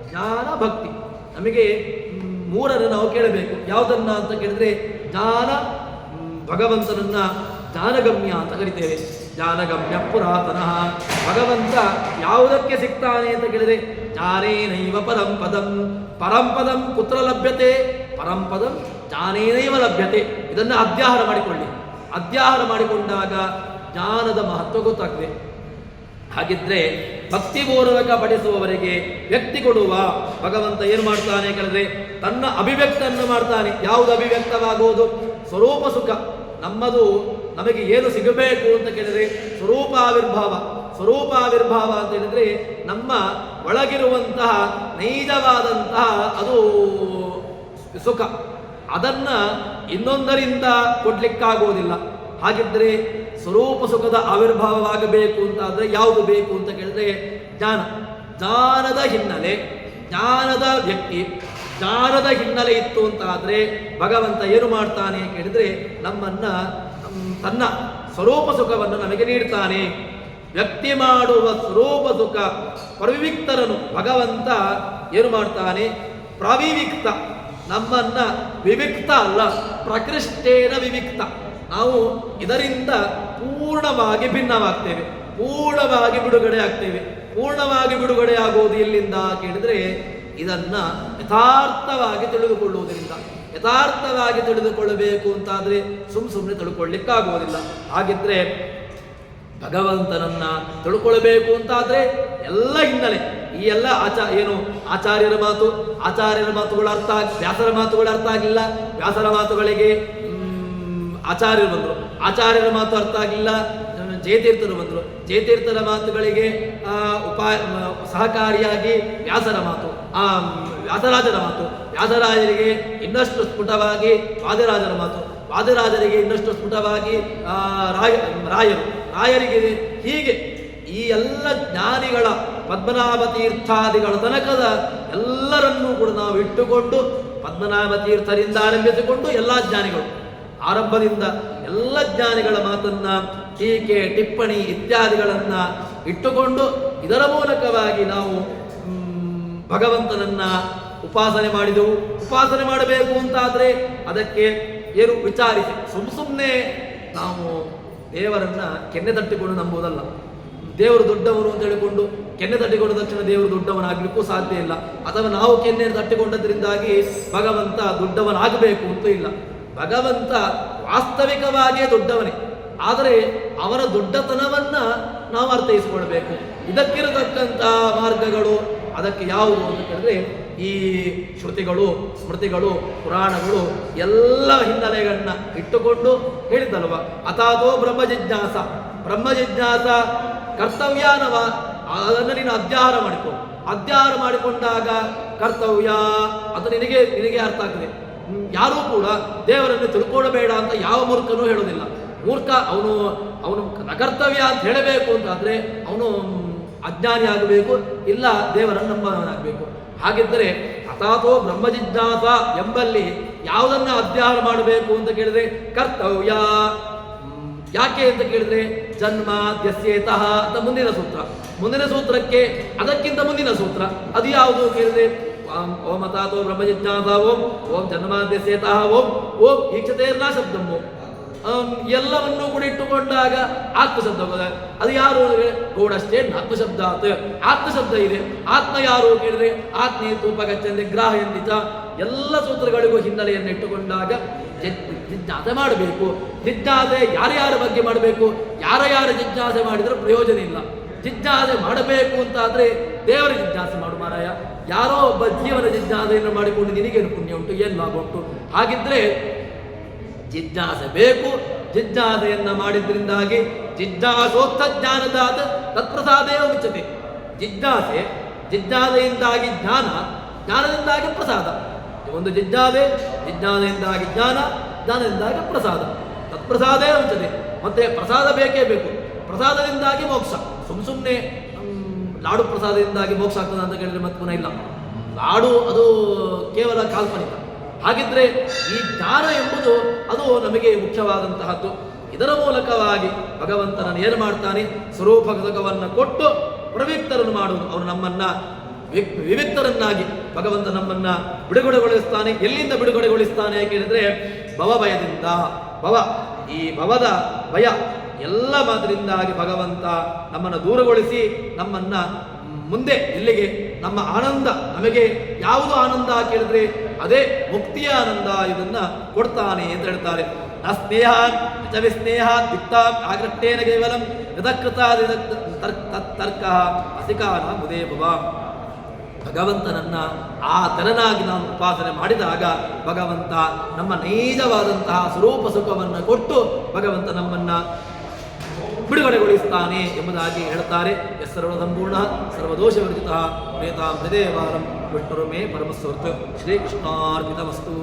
ಜ್ಞಾನ ಭಕ್ತಿ. ನಮಗೆ ಮೂರನ್ನು ನಾವು ಕೇಳಬೇಕು. ಯಾವುದನ್ನ ಅಂತ ಕೇಳಿದ್ರೆ ಜ್ಞಾನ, ಭಗವಂತನನ್ನ ಜ್ಞಾನಗಮ್ಯ ಅಂತ ಕರಿತೇವೆ. ಜ್ಞಾನಗಮ್ಯ ಪುರಾತನಃ. ಭಗವಂತ ಯಾವುದಕ್ಕೆ ಸಿಗ್ತಾನೆ ಅಂತ ಕೇಳಿದ್ರೆ ಜ್ಞಾನೇನೈವ ಪರಂಪದಂ. ಪರಂಪದಂ ಕುತ್ರ ಲಭ್ಯತೆ? ಪರಂಪದಂ ಜ್ಞಾನೇನೈವ ಲಭ್ಯತೆ. ಇದನ್ನು ಅಧ್ಯಾಹಾರ ಮಾಡಿಕೊಳ್ಳಿ. ಅಧ್ಯಾಹಾರ ಮಾಡಿಕೊಂಡಾಗ ಜ್ಞಾನದ ಮಹತ್ವ ಗೊತ್ತಾಗ್ತದೆ. ಹಾಗಿದ್ರೆ ಭಕ್ತಿಪೂರ್ವಕ ಪಡಿಸುವವರಿಗೆ ವ್ಯಕ್ತಿ ಕೊಡುವ ಭಗವಂತ ಏನು ಮಾಡ್ತಾನೆ ಕೇಳಿದ್ರೆ ತನ್ನ ಅಭಿವ್ಯಕ್ತನ್ನು ಮಾಡ್ತಾನೆ. ಯಾವುದು ಅಭಿವ್ಯಕ್ತವಾಗುವುದು? ಸ್ವರೂಪ ಸುಖ. ನಮ್ಮದು ನಮಗೆ ಏನು ಸಿಗಬೇಕು ಅಂತ ಕೇಳಿದ್ರೆ ಸ್ವರೂಪಾವಿರ್ಭಾವ. ಸ್ವರೂಪಾವಿರ್ಭಾವ ಅಂತ ಹೇಳಿದ್ರೆ ನಮ್ಮ ಒಳಗಿರುವಂತಹ ನೈಜವಾದಂತಹ ಅದು ಸುಖ. ಅದನ್ನ ಇನ್ನೊಂದರಿಂದ ಕೊಡ್ಲಿಕ್ಕಾಗುವುದಿಲ್ಲ. ಹಾಗಿದ್ರೆ ಸ್ವರೂಪ ಸುಖದ ಆವಿರ್ಭಾವವಾಗಬೇಕು ಅಂತಾದ್ರೆ ಯಾವುದು ಬೇಕು ಅಂತ ಕೇಳಿದ್ರೆ ಜ್ಞಾನ. ಜ್ಞಾನದ ಹಿನ್ನೆಲೆ, ಜ್ಞಾನದ ವ್ಯಕ್ತಿ, ಜ್ಞಾನದ ಹಿನ್ನೆಲೆ ಇತ್ತು ಅಂತಾದ್ರೆ ಭಗವಂತ ಏನು ಮಾಡ್ತಾನೆ ಕೇಳಿದ್ರೆ ನಮ್ಮನ್ನ ತನ್ನ ಸ್ವರೂಪ ಸುಖವನ್ನು ನಮಗೆ ನೀಡ್ತಾನೆ. ವ್ಯಕ್ತಿ ಮಾಡುವ ಸ್ವರೂಪ ಸುಖ ಪ್ರವಿವಿಕ್ತರನು ಭಗವಂತ ಏನು ಮಾಡ್ತಾನೆ? ಪ್ರವಿವಿಕ್ತ. ನಮ್ಮನ್ನ ವಿವಿಕ್ತ ಅಲ್ಲ, ಪ್ರಕೃಷ್ಟೇನ ವಿವಿಕ್ತ. ನಾವು ಇದರಿಂದ ಪೂರ್ಣವಾಗಿ ಭಿನ್ನವಾಗ್ತೇವೆ, ಪೂರ್ಣವಾಗಿ ಬಿಡುಗಡೆ ಆಗ್ತೇವೆ. ಪೂರ್ಣವಾಗಿ ಬಿಡುಗಡೆ ಆಗುವುದು ಎಲ್ಲಿಂದ ಕೇಳಿದ್ರೆ ಇದನ್ನ ಯಥಾರ್ಥವಾಗಿ ತಿಳಿದುಕೊಳ್ಳುವುದರಿಂದ. ಯಥಾರ್ಥವಾಗಿ ತಿಳಿದುಕೊಳ್ಳಬೇಕು ಅಂತಾದ್ರೆ ಸುಮ್ಮನೆ ತಿಳ್ಕೊಳ್ಳಿಕ್ಕಾಗುವುದಿಲ್ಲ. ಹಾಗಿದ್ರೆ ಭಗವಂತನನ್ನ ತಿಳ್ಕೊಳ್ಬೇಕು ಅಂತಾದ್ರೆ ಎಲ್ಲ ಹಿನ್ನೆಲೆ, ಈ ಎಲ್ಲ ಆಚಾರ್ಯರ ಮಾತುಗಳ ಅರ್ಥ, ವ್ಯಾಸರ ಮಾತುಗಳ ಅರ್ಥ ಆಗಿಲ್ಲ. ವ್ಯಾಸರ ಮಾತುಗಳಿಗೆ ಆಚಾರ್ಯರು ಬಂದರು, ಆಚಾರ್ಯರ ಮಾತು ಅರ್ಥ ಆಗಿಲ್ಲ. ಜಯತೀರ್ಥರು ಬಂದರು, ಜಯತೀರ್ಥರ ಮಾತುಗಳಿಗೆ ಸಹಕಾರಿಯಾಗಿ ವ್ಯಾಸರ ಮಾತು, ವ್ಯಾಸರಾಜರ ಮಾತು, ವ್ಯಾಸರಾಜರಿಗೆ ಇನ್ನಷ್ಟು ಸ್ಫುಟವಾಗಿ ವಾದಿರಾಜರ ಮಾತು, ವಾದಿರಾಜರಿಗೆ ಇನ್ನಷ್ಟು ಸ್ಫುಟವಾಗಿ ರಾಯರಿಗೆ. ಹೀಗೆ ಈ ಎಲ್ಲ ಜ್ಞಾನಿಗಳ ಪದ್ಮನಾಭ ತೀರ್ಥಾದಿಗಳ ತನಕದ ಎಲ್ಲರನ್ನೂ ಕೂಡ ನಾವು ಇಟ್ಟುಕೊಂಡು ಪದ್ಮನಾಭ ತೀರ್ಥರಿಂದ ಆರಂಭಿಸಿಕೊಂಡು ಎಲ್ಲ ಜ್ಞಾನಿಗಳು ಆರಂಭದಿಂದ ಎಲ್ಲ ಜ್ಞಾನಿಗಳ ಮಾತನ್ನ, ಟೀಕೆ, ಟಿಪ್ಪಣಿ ಇತ್ಯಾದಿಗಳನ್ನ ಇಟ್ಟುಕೊಂಡು ಇದರ ಮೂಲಕವಾಗಿ ನಾವು ಭಗವಂತನನ್ನ ಉಪಾಸನೆ ಮಾಡಿದೆವು. ಉಪಾಸನೆ ಮಾಡಬೇಕು ಅಂತಾದ್ರೆ ಅದಕ್ಕೆ ಏನು ವಿಚಾರಿಸಿ ಸುಮ್ಮನೆ ನಾವು ದೇವರನ್ನ ಕೆನ್ನೆ ತಟ್ಟಿಕೊಂಡು ನಂಬುವುದಲ್ಲ. ದೇವರು ದೊಡ್ಡವನು ಅಂತ ಹೇಳಿಕೊಂಡು ಕೆನ್ನೆ ತಟ್ಟಿಕೊಂಡ ತಕ್ಷಣ ದೇವರು ದೊಡ್ಡವನಾಗಲಿಕ್ಕೂ ಸಾಧ್ಯ ಇಲ್ಲ. ಅಥವಾ ನಾವು ಕೆನ್ನೆ ತಟ್ಟಿಕೊಂಡದ್ರಿಂದಾಗಿ ಭಗವಂತ ದೊಡ್ಡವನಾಗಬೇಕು ಅಂತ ಇಲ್ಲ. ಭಗವಂತ ವಾಸ್ತವಿಕವಾಗಿಯೇ ದೊಡ್ಡವನೇ, ಆದರೆ ಅವರ ದೊಡ್ಡತನವನ್ನ ನಾವು ಅರ್ಥೈಸಿಕೊಳ್ಬೇಕು. ಇದಕ್ಕಿರತಕ್ಕಂಥ ಮಾರ್ಗಗಳು ಅದಕ್ಕೆ ಯಾವುದು ಅಂತ ಹೇಳಿದ್ರೆ ಈ ಶ್ರುತಿಗಳು, ಸ್ಮೃತಿಗಳು, ಪುರಾಣಗಳು ಎಲ್ಲ ಹಿನ್ನೆಲೆಗಳನ್ನ ಇಟ್ಟುಕೊಂಡು ಹೇಳಿದಲ್ವ. ಅಥಾತೋ ಬ್ರಹ್ಮ ಜಿಜ್ಞಾಸ. ಬ್ರಹ್ಮ ಜಿಜ್ಞಾಸ ಕರ್ತವ್ಯಾನವ. ಅದನ್ನು ನೀನು ಅಧ್ಯಾಹಾರ ಮಾಡಿಕೊ. ಅಧ್ಯಾಹಾರ ಮಾಡಿಕೊಂಡಾಗ ಕರ್ತವ್ಯ ಅದು ನಿನಗೆ ಅರ್ಥ ಆಗ್ತದೆ. ಯಾರೂ ಕೂಡ ದೇವರನ್ನು ತಿಳ್ಕೊಳ್ಳಬೇಡ ಅಂತ ಯಾವ ಮೂರ್ಖನೂ ಹೇಳೋದಿಲ್ಲ. ಮೂರ್ಖ ಅವನು ನಕರ್ತವ್ಯ ಅಂತ ಹೇಳಬೇಕು ಅಂತಾದ್ರೆ ಅವನು ಅಜ್ಞಾನಿ ಆಗಬೇಕು, ಇಲ್ಲ ದೇವರನ್ನು ನಂಬವನಾಗಬೇಕು. ಹಾಗಿದ್ದರೆ ಅಥಾತೋ ಬ್ರಹ್ಮ ಜಿಜ್ಞಾಸ ಎಂಬಲ್ಲಿ ಯಾವುದನ್ನ ಅಧ್ಯಯನ ಮಾಡಬೇಕು ಅಂತ ಕೇಳಿದ್ರೆ ಕರ್ತವ್ಯ. ಯಾಕೆ ಅಂತ ಕೇಳಿದ್ರೆ ಜನ್ಮ ದ್ಯಸ್ಯೇತಃ ಅಂತ ಮುಂದಿನ ಸೂತ್ರ. ಮುಂದಿನ ಸೂತ್ರಕ್ಕೆ ಅದಕ್ಕಿಂತ ಮುಂದಿನ ಸೂತ್ರ ಅದು ಯಾವುದು ಕೇಳಿದ್ರೆ ಓಂ ಅಥಾತೋ ಬ್ರಹ್ಮ ಜಿಜ್ಞಾಸ ಓಂ ಓಂ ಜನ್ಮಾದ್ಯಸ್ಯೇತಃ ಓಂ ಓಂ ಈಕ್ಷತೆರ್ನ ಶಬ್ದಮ್ಮು. ಎಲ್ಲವನ್ನೂ ಕೂಡ ಇಟ್ಟುಕೊಂಡಾಗ ಆತ್ಮಶಬ್ದ. ಅದು ಯಾರು ಗೌಡಷ್ಟೇ ಆತ್ಮಶಬ್ದ. ಆತ್ಮಶಬ್ದ ಇದೆ. ಆತ್ಮ ಯಾರು ಕೇಳಿದ್ರೆ ಆತ್ಮೀಯ ತೂಪಗಚ್ಚಂದೆ ಗ್ರಾಹ್ಯಂದಿತ. ಎಲ್ಲ ಸೂತ್ರಗಳಿಗೂ ಹಿನ್ನೆಲೆಯನ್ನು ಇಟ್ಟುಕೊಂಡಾಗ ಜಿಜ್ಞಾಸೆ ಮಾಡಬೇಕು. ಜಿಜ್ಞಾಸೆ ಯಾರ್ಯಾರ ಬಗ್ಗೆ ಮಾಡಬೇಕು, ಯಾರ ಜಿಜ್ಞಾಸೆ ಮಾಡಿದ್ರೆ ಪ್ರಯೋಜನ ಇಲ್ಲ. ಜಿಜ್ಞಾಸೆ ಮಾಡಬೇಕು ಅಂತಾದ್ರೆ ದೇವರ ಜಿಜ್ಞಾಸೆ ಮಾಡು ಮಾರಾಯ. ಯಾರೋ ಒಬ್ಬ ಜೀವನ ಜಿಜ್ಞಾಸೆಯನ್ನು ಮಾಡಿಕೊಂಡು ನಿನಗೇನು ಪುಣ್ಯ ಉಂಟು, ಏನು ಲಾಭ ಉಂಟು? ಹಾಗಿದ್ರೆ ಜಿಜ್ಞಾಸೆ ಬೇಕು. ಜಿಜ್ಞಾಸೆಯನ್ನ ಮಾಡಿದ್ರಿಂದಾಗಿ ಜಿಜ್ಞಾಸೋಕ್ತ ಜ್ಞಾನದಾದ ತತ್ಪ್ರಸಾದೇ ಮುಚ್ಚತೆ. ಜಿಜ್ಞಾಸೆಯಿಂದಾಗಿ ಜ್ಞಾನ, ಜ್ಞಾನದಿಂದಾಗಿ ಪ್ರಸಾದ. ಒಂದು ಜಿಜ್ಞಾಸೆಯಿಂದಾಗಿ ಜ್ಞಾನ, ಜ್ಞಾನದಿಂದಾಗಿ ಪ್ರಸಾದ. ತತ್ಪ್ರಸಾದೇ ಮುಚ್ಚತೆ. ಮತ್ತೆ ಪ್ರಸಾದ ಬೇಕೇ ಬೇಕು. ಪ್ರಸಾದದಿಂದಾಗಿ ಮೋಕ್ಷ. ಸುಮ್ಮನೆ ಲಾಡು ಪ್ರಸಾದದಿಂದಾಗಿ ಮೋಕ್ಷ ಆಗ್ತದೆ ಅಂತ ಕೇಳಿದ್ರೆ ಮತ್ತೆ ಪುನಃ ಇಲ್ಲ. ಲಾಡು ಅದು ಕೇವಲ ಕಾಲ್ಪನಿಕ. ಹಾಗಿದ್ರೆ ಈ ಜ್ಞಾನ ಎಂಬುದು ಅದು ನಮಗೆ ಮುಖ್ಯವಾದಂತಹದ್ದು. ಇದರ ಮೂಲಕವಾಗಿ ಭಗವಂತನನ್ನು ಏನು ಮಾಡ್ತಾನೆ, ಸ್ವರೂಪ ಘಟಕವನ್ನು ಕೊಟ್ಟು ಪ್ರವಿಕ್ತರನ್ನು ಮಾಡುವುದು. ಅವನು ನಮ್ಮನ್ನ ವಿವಿಕ್ತರನ್ನಾಗಿ ಭಗವಂತ ನಮ್ಮನ್ನ ಬಿಡುಗಡೆಗೊಳಿಸ್ತಾನೆ. ಎಲ್ಲಿಂದ ಬಿಡುಗಡೆಗೊಳಿಸ್ತಾನೆ ಯಾಕೆ ಹೇಳಿದ್ರೆ ಭವಭಯದಿಂದ. ಈ ಭವದ ಭಯ ಎಲ್ಲ ಮಾತ್ರದಿಂದಾಗಿ ಭಗವಂತ ನಮ್ಮನ್ನು ದೂರಗೊಳಿಸಿ ನಮ್ಮನ್ನ ಮುಂದೆ ಎಲ್ಲಿಗೆ, ನಮ್ಮ ಆನಂದ, ನಮಗೆ ಯಾವುದು ಆನಂದ ಕೇಳಿದ್ರೆ ಅದೇ ಮುಕ್ತಿಯ ಆನಂದ, ಇದನ್ನ ಕೊಡ್ತಾನೆ ಅಂತ ಹೇಳ್ತಾರೆ. ಸ್ನೇಹ ವಿಸ್ನೇಹ ದಿಕ್ತ ಆಗಟ್ಟೇನ ಕೇವಲಂ ಯದಕೃತ ತರ್ಕ ಅಸಿಕಾನ ಮುದೇ ಭವ. ಭಗವಂತನನ್ನ ಆ ತೆರನಾಗಿ ನಾವು ಉಪಾಸನೆ ಮಾಡಿದಾಗ ಭಗವಂತ ನಮ್ಮ ನೈಜವಾದಂತಹ ಸ್ವರೂಪ ಸುಖವನ್ನು ಕೊಟ್ಟು ಭಗವಂತ ನಮ್ಮನ್ನ ಬಿಡುಗಡೆಗೊಳಿಸ್ತಾನೆ ಎಂಬುದಾಗಿ ಹೇಳ್ತಾರೆ. ಸರ್ವ ಸಂಪೂರ್ಣ ಸರ್ವದೋಷ ವರ್ಜಿತ ಪ್ರೇತಾಂ ಹೃದಯವಾರಂ ವಿಷ್ಣುರು ಮೇ ಪರಮಸ್ವರ್ಥ. ಶ್ರೀಕೃಷ್ಣಾರ್ಪಿತಮಸ್ತು.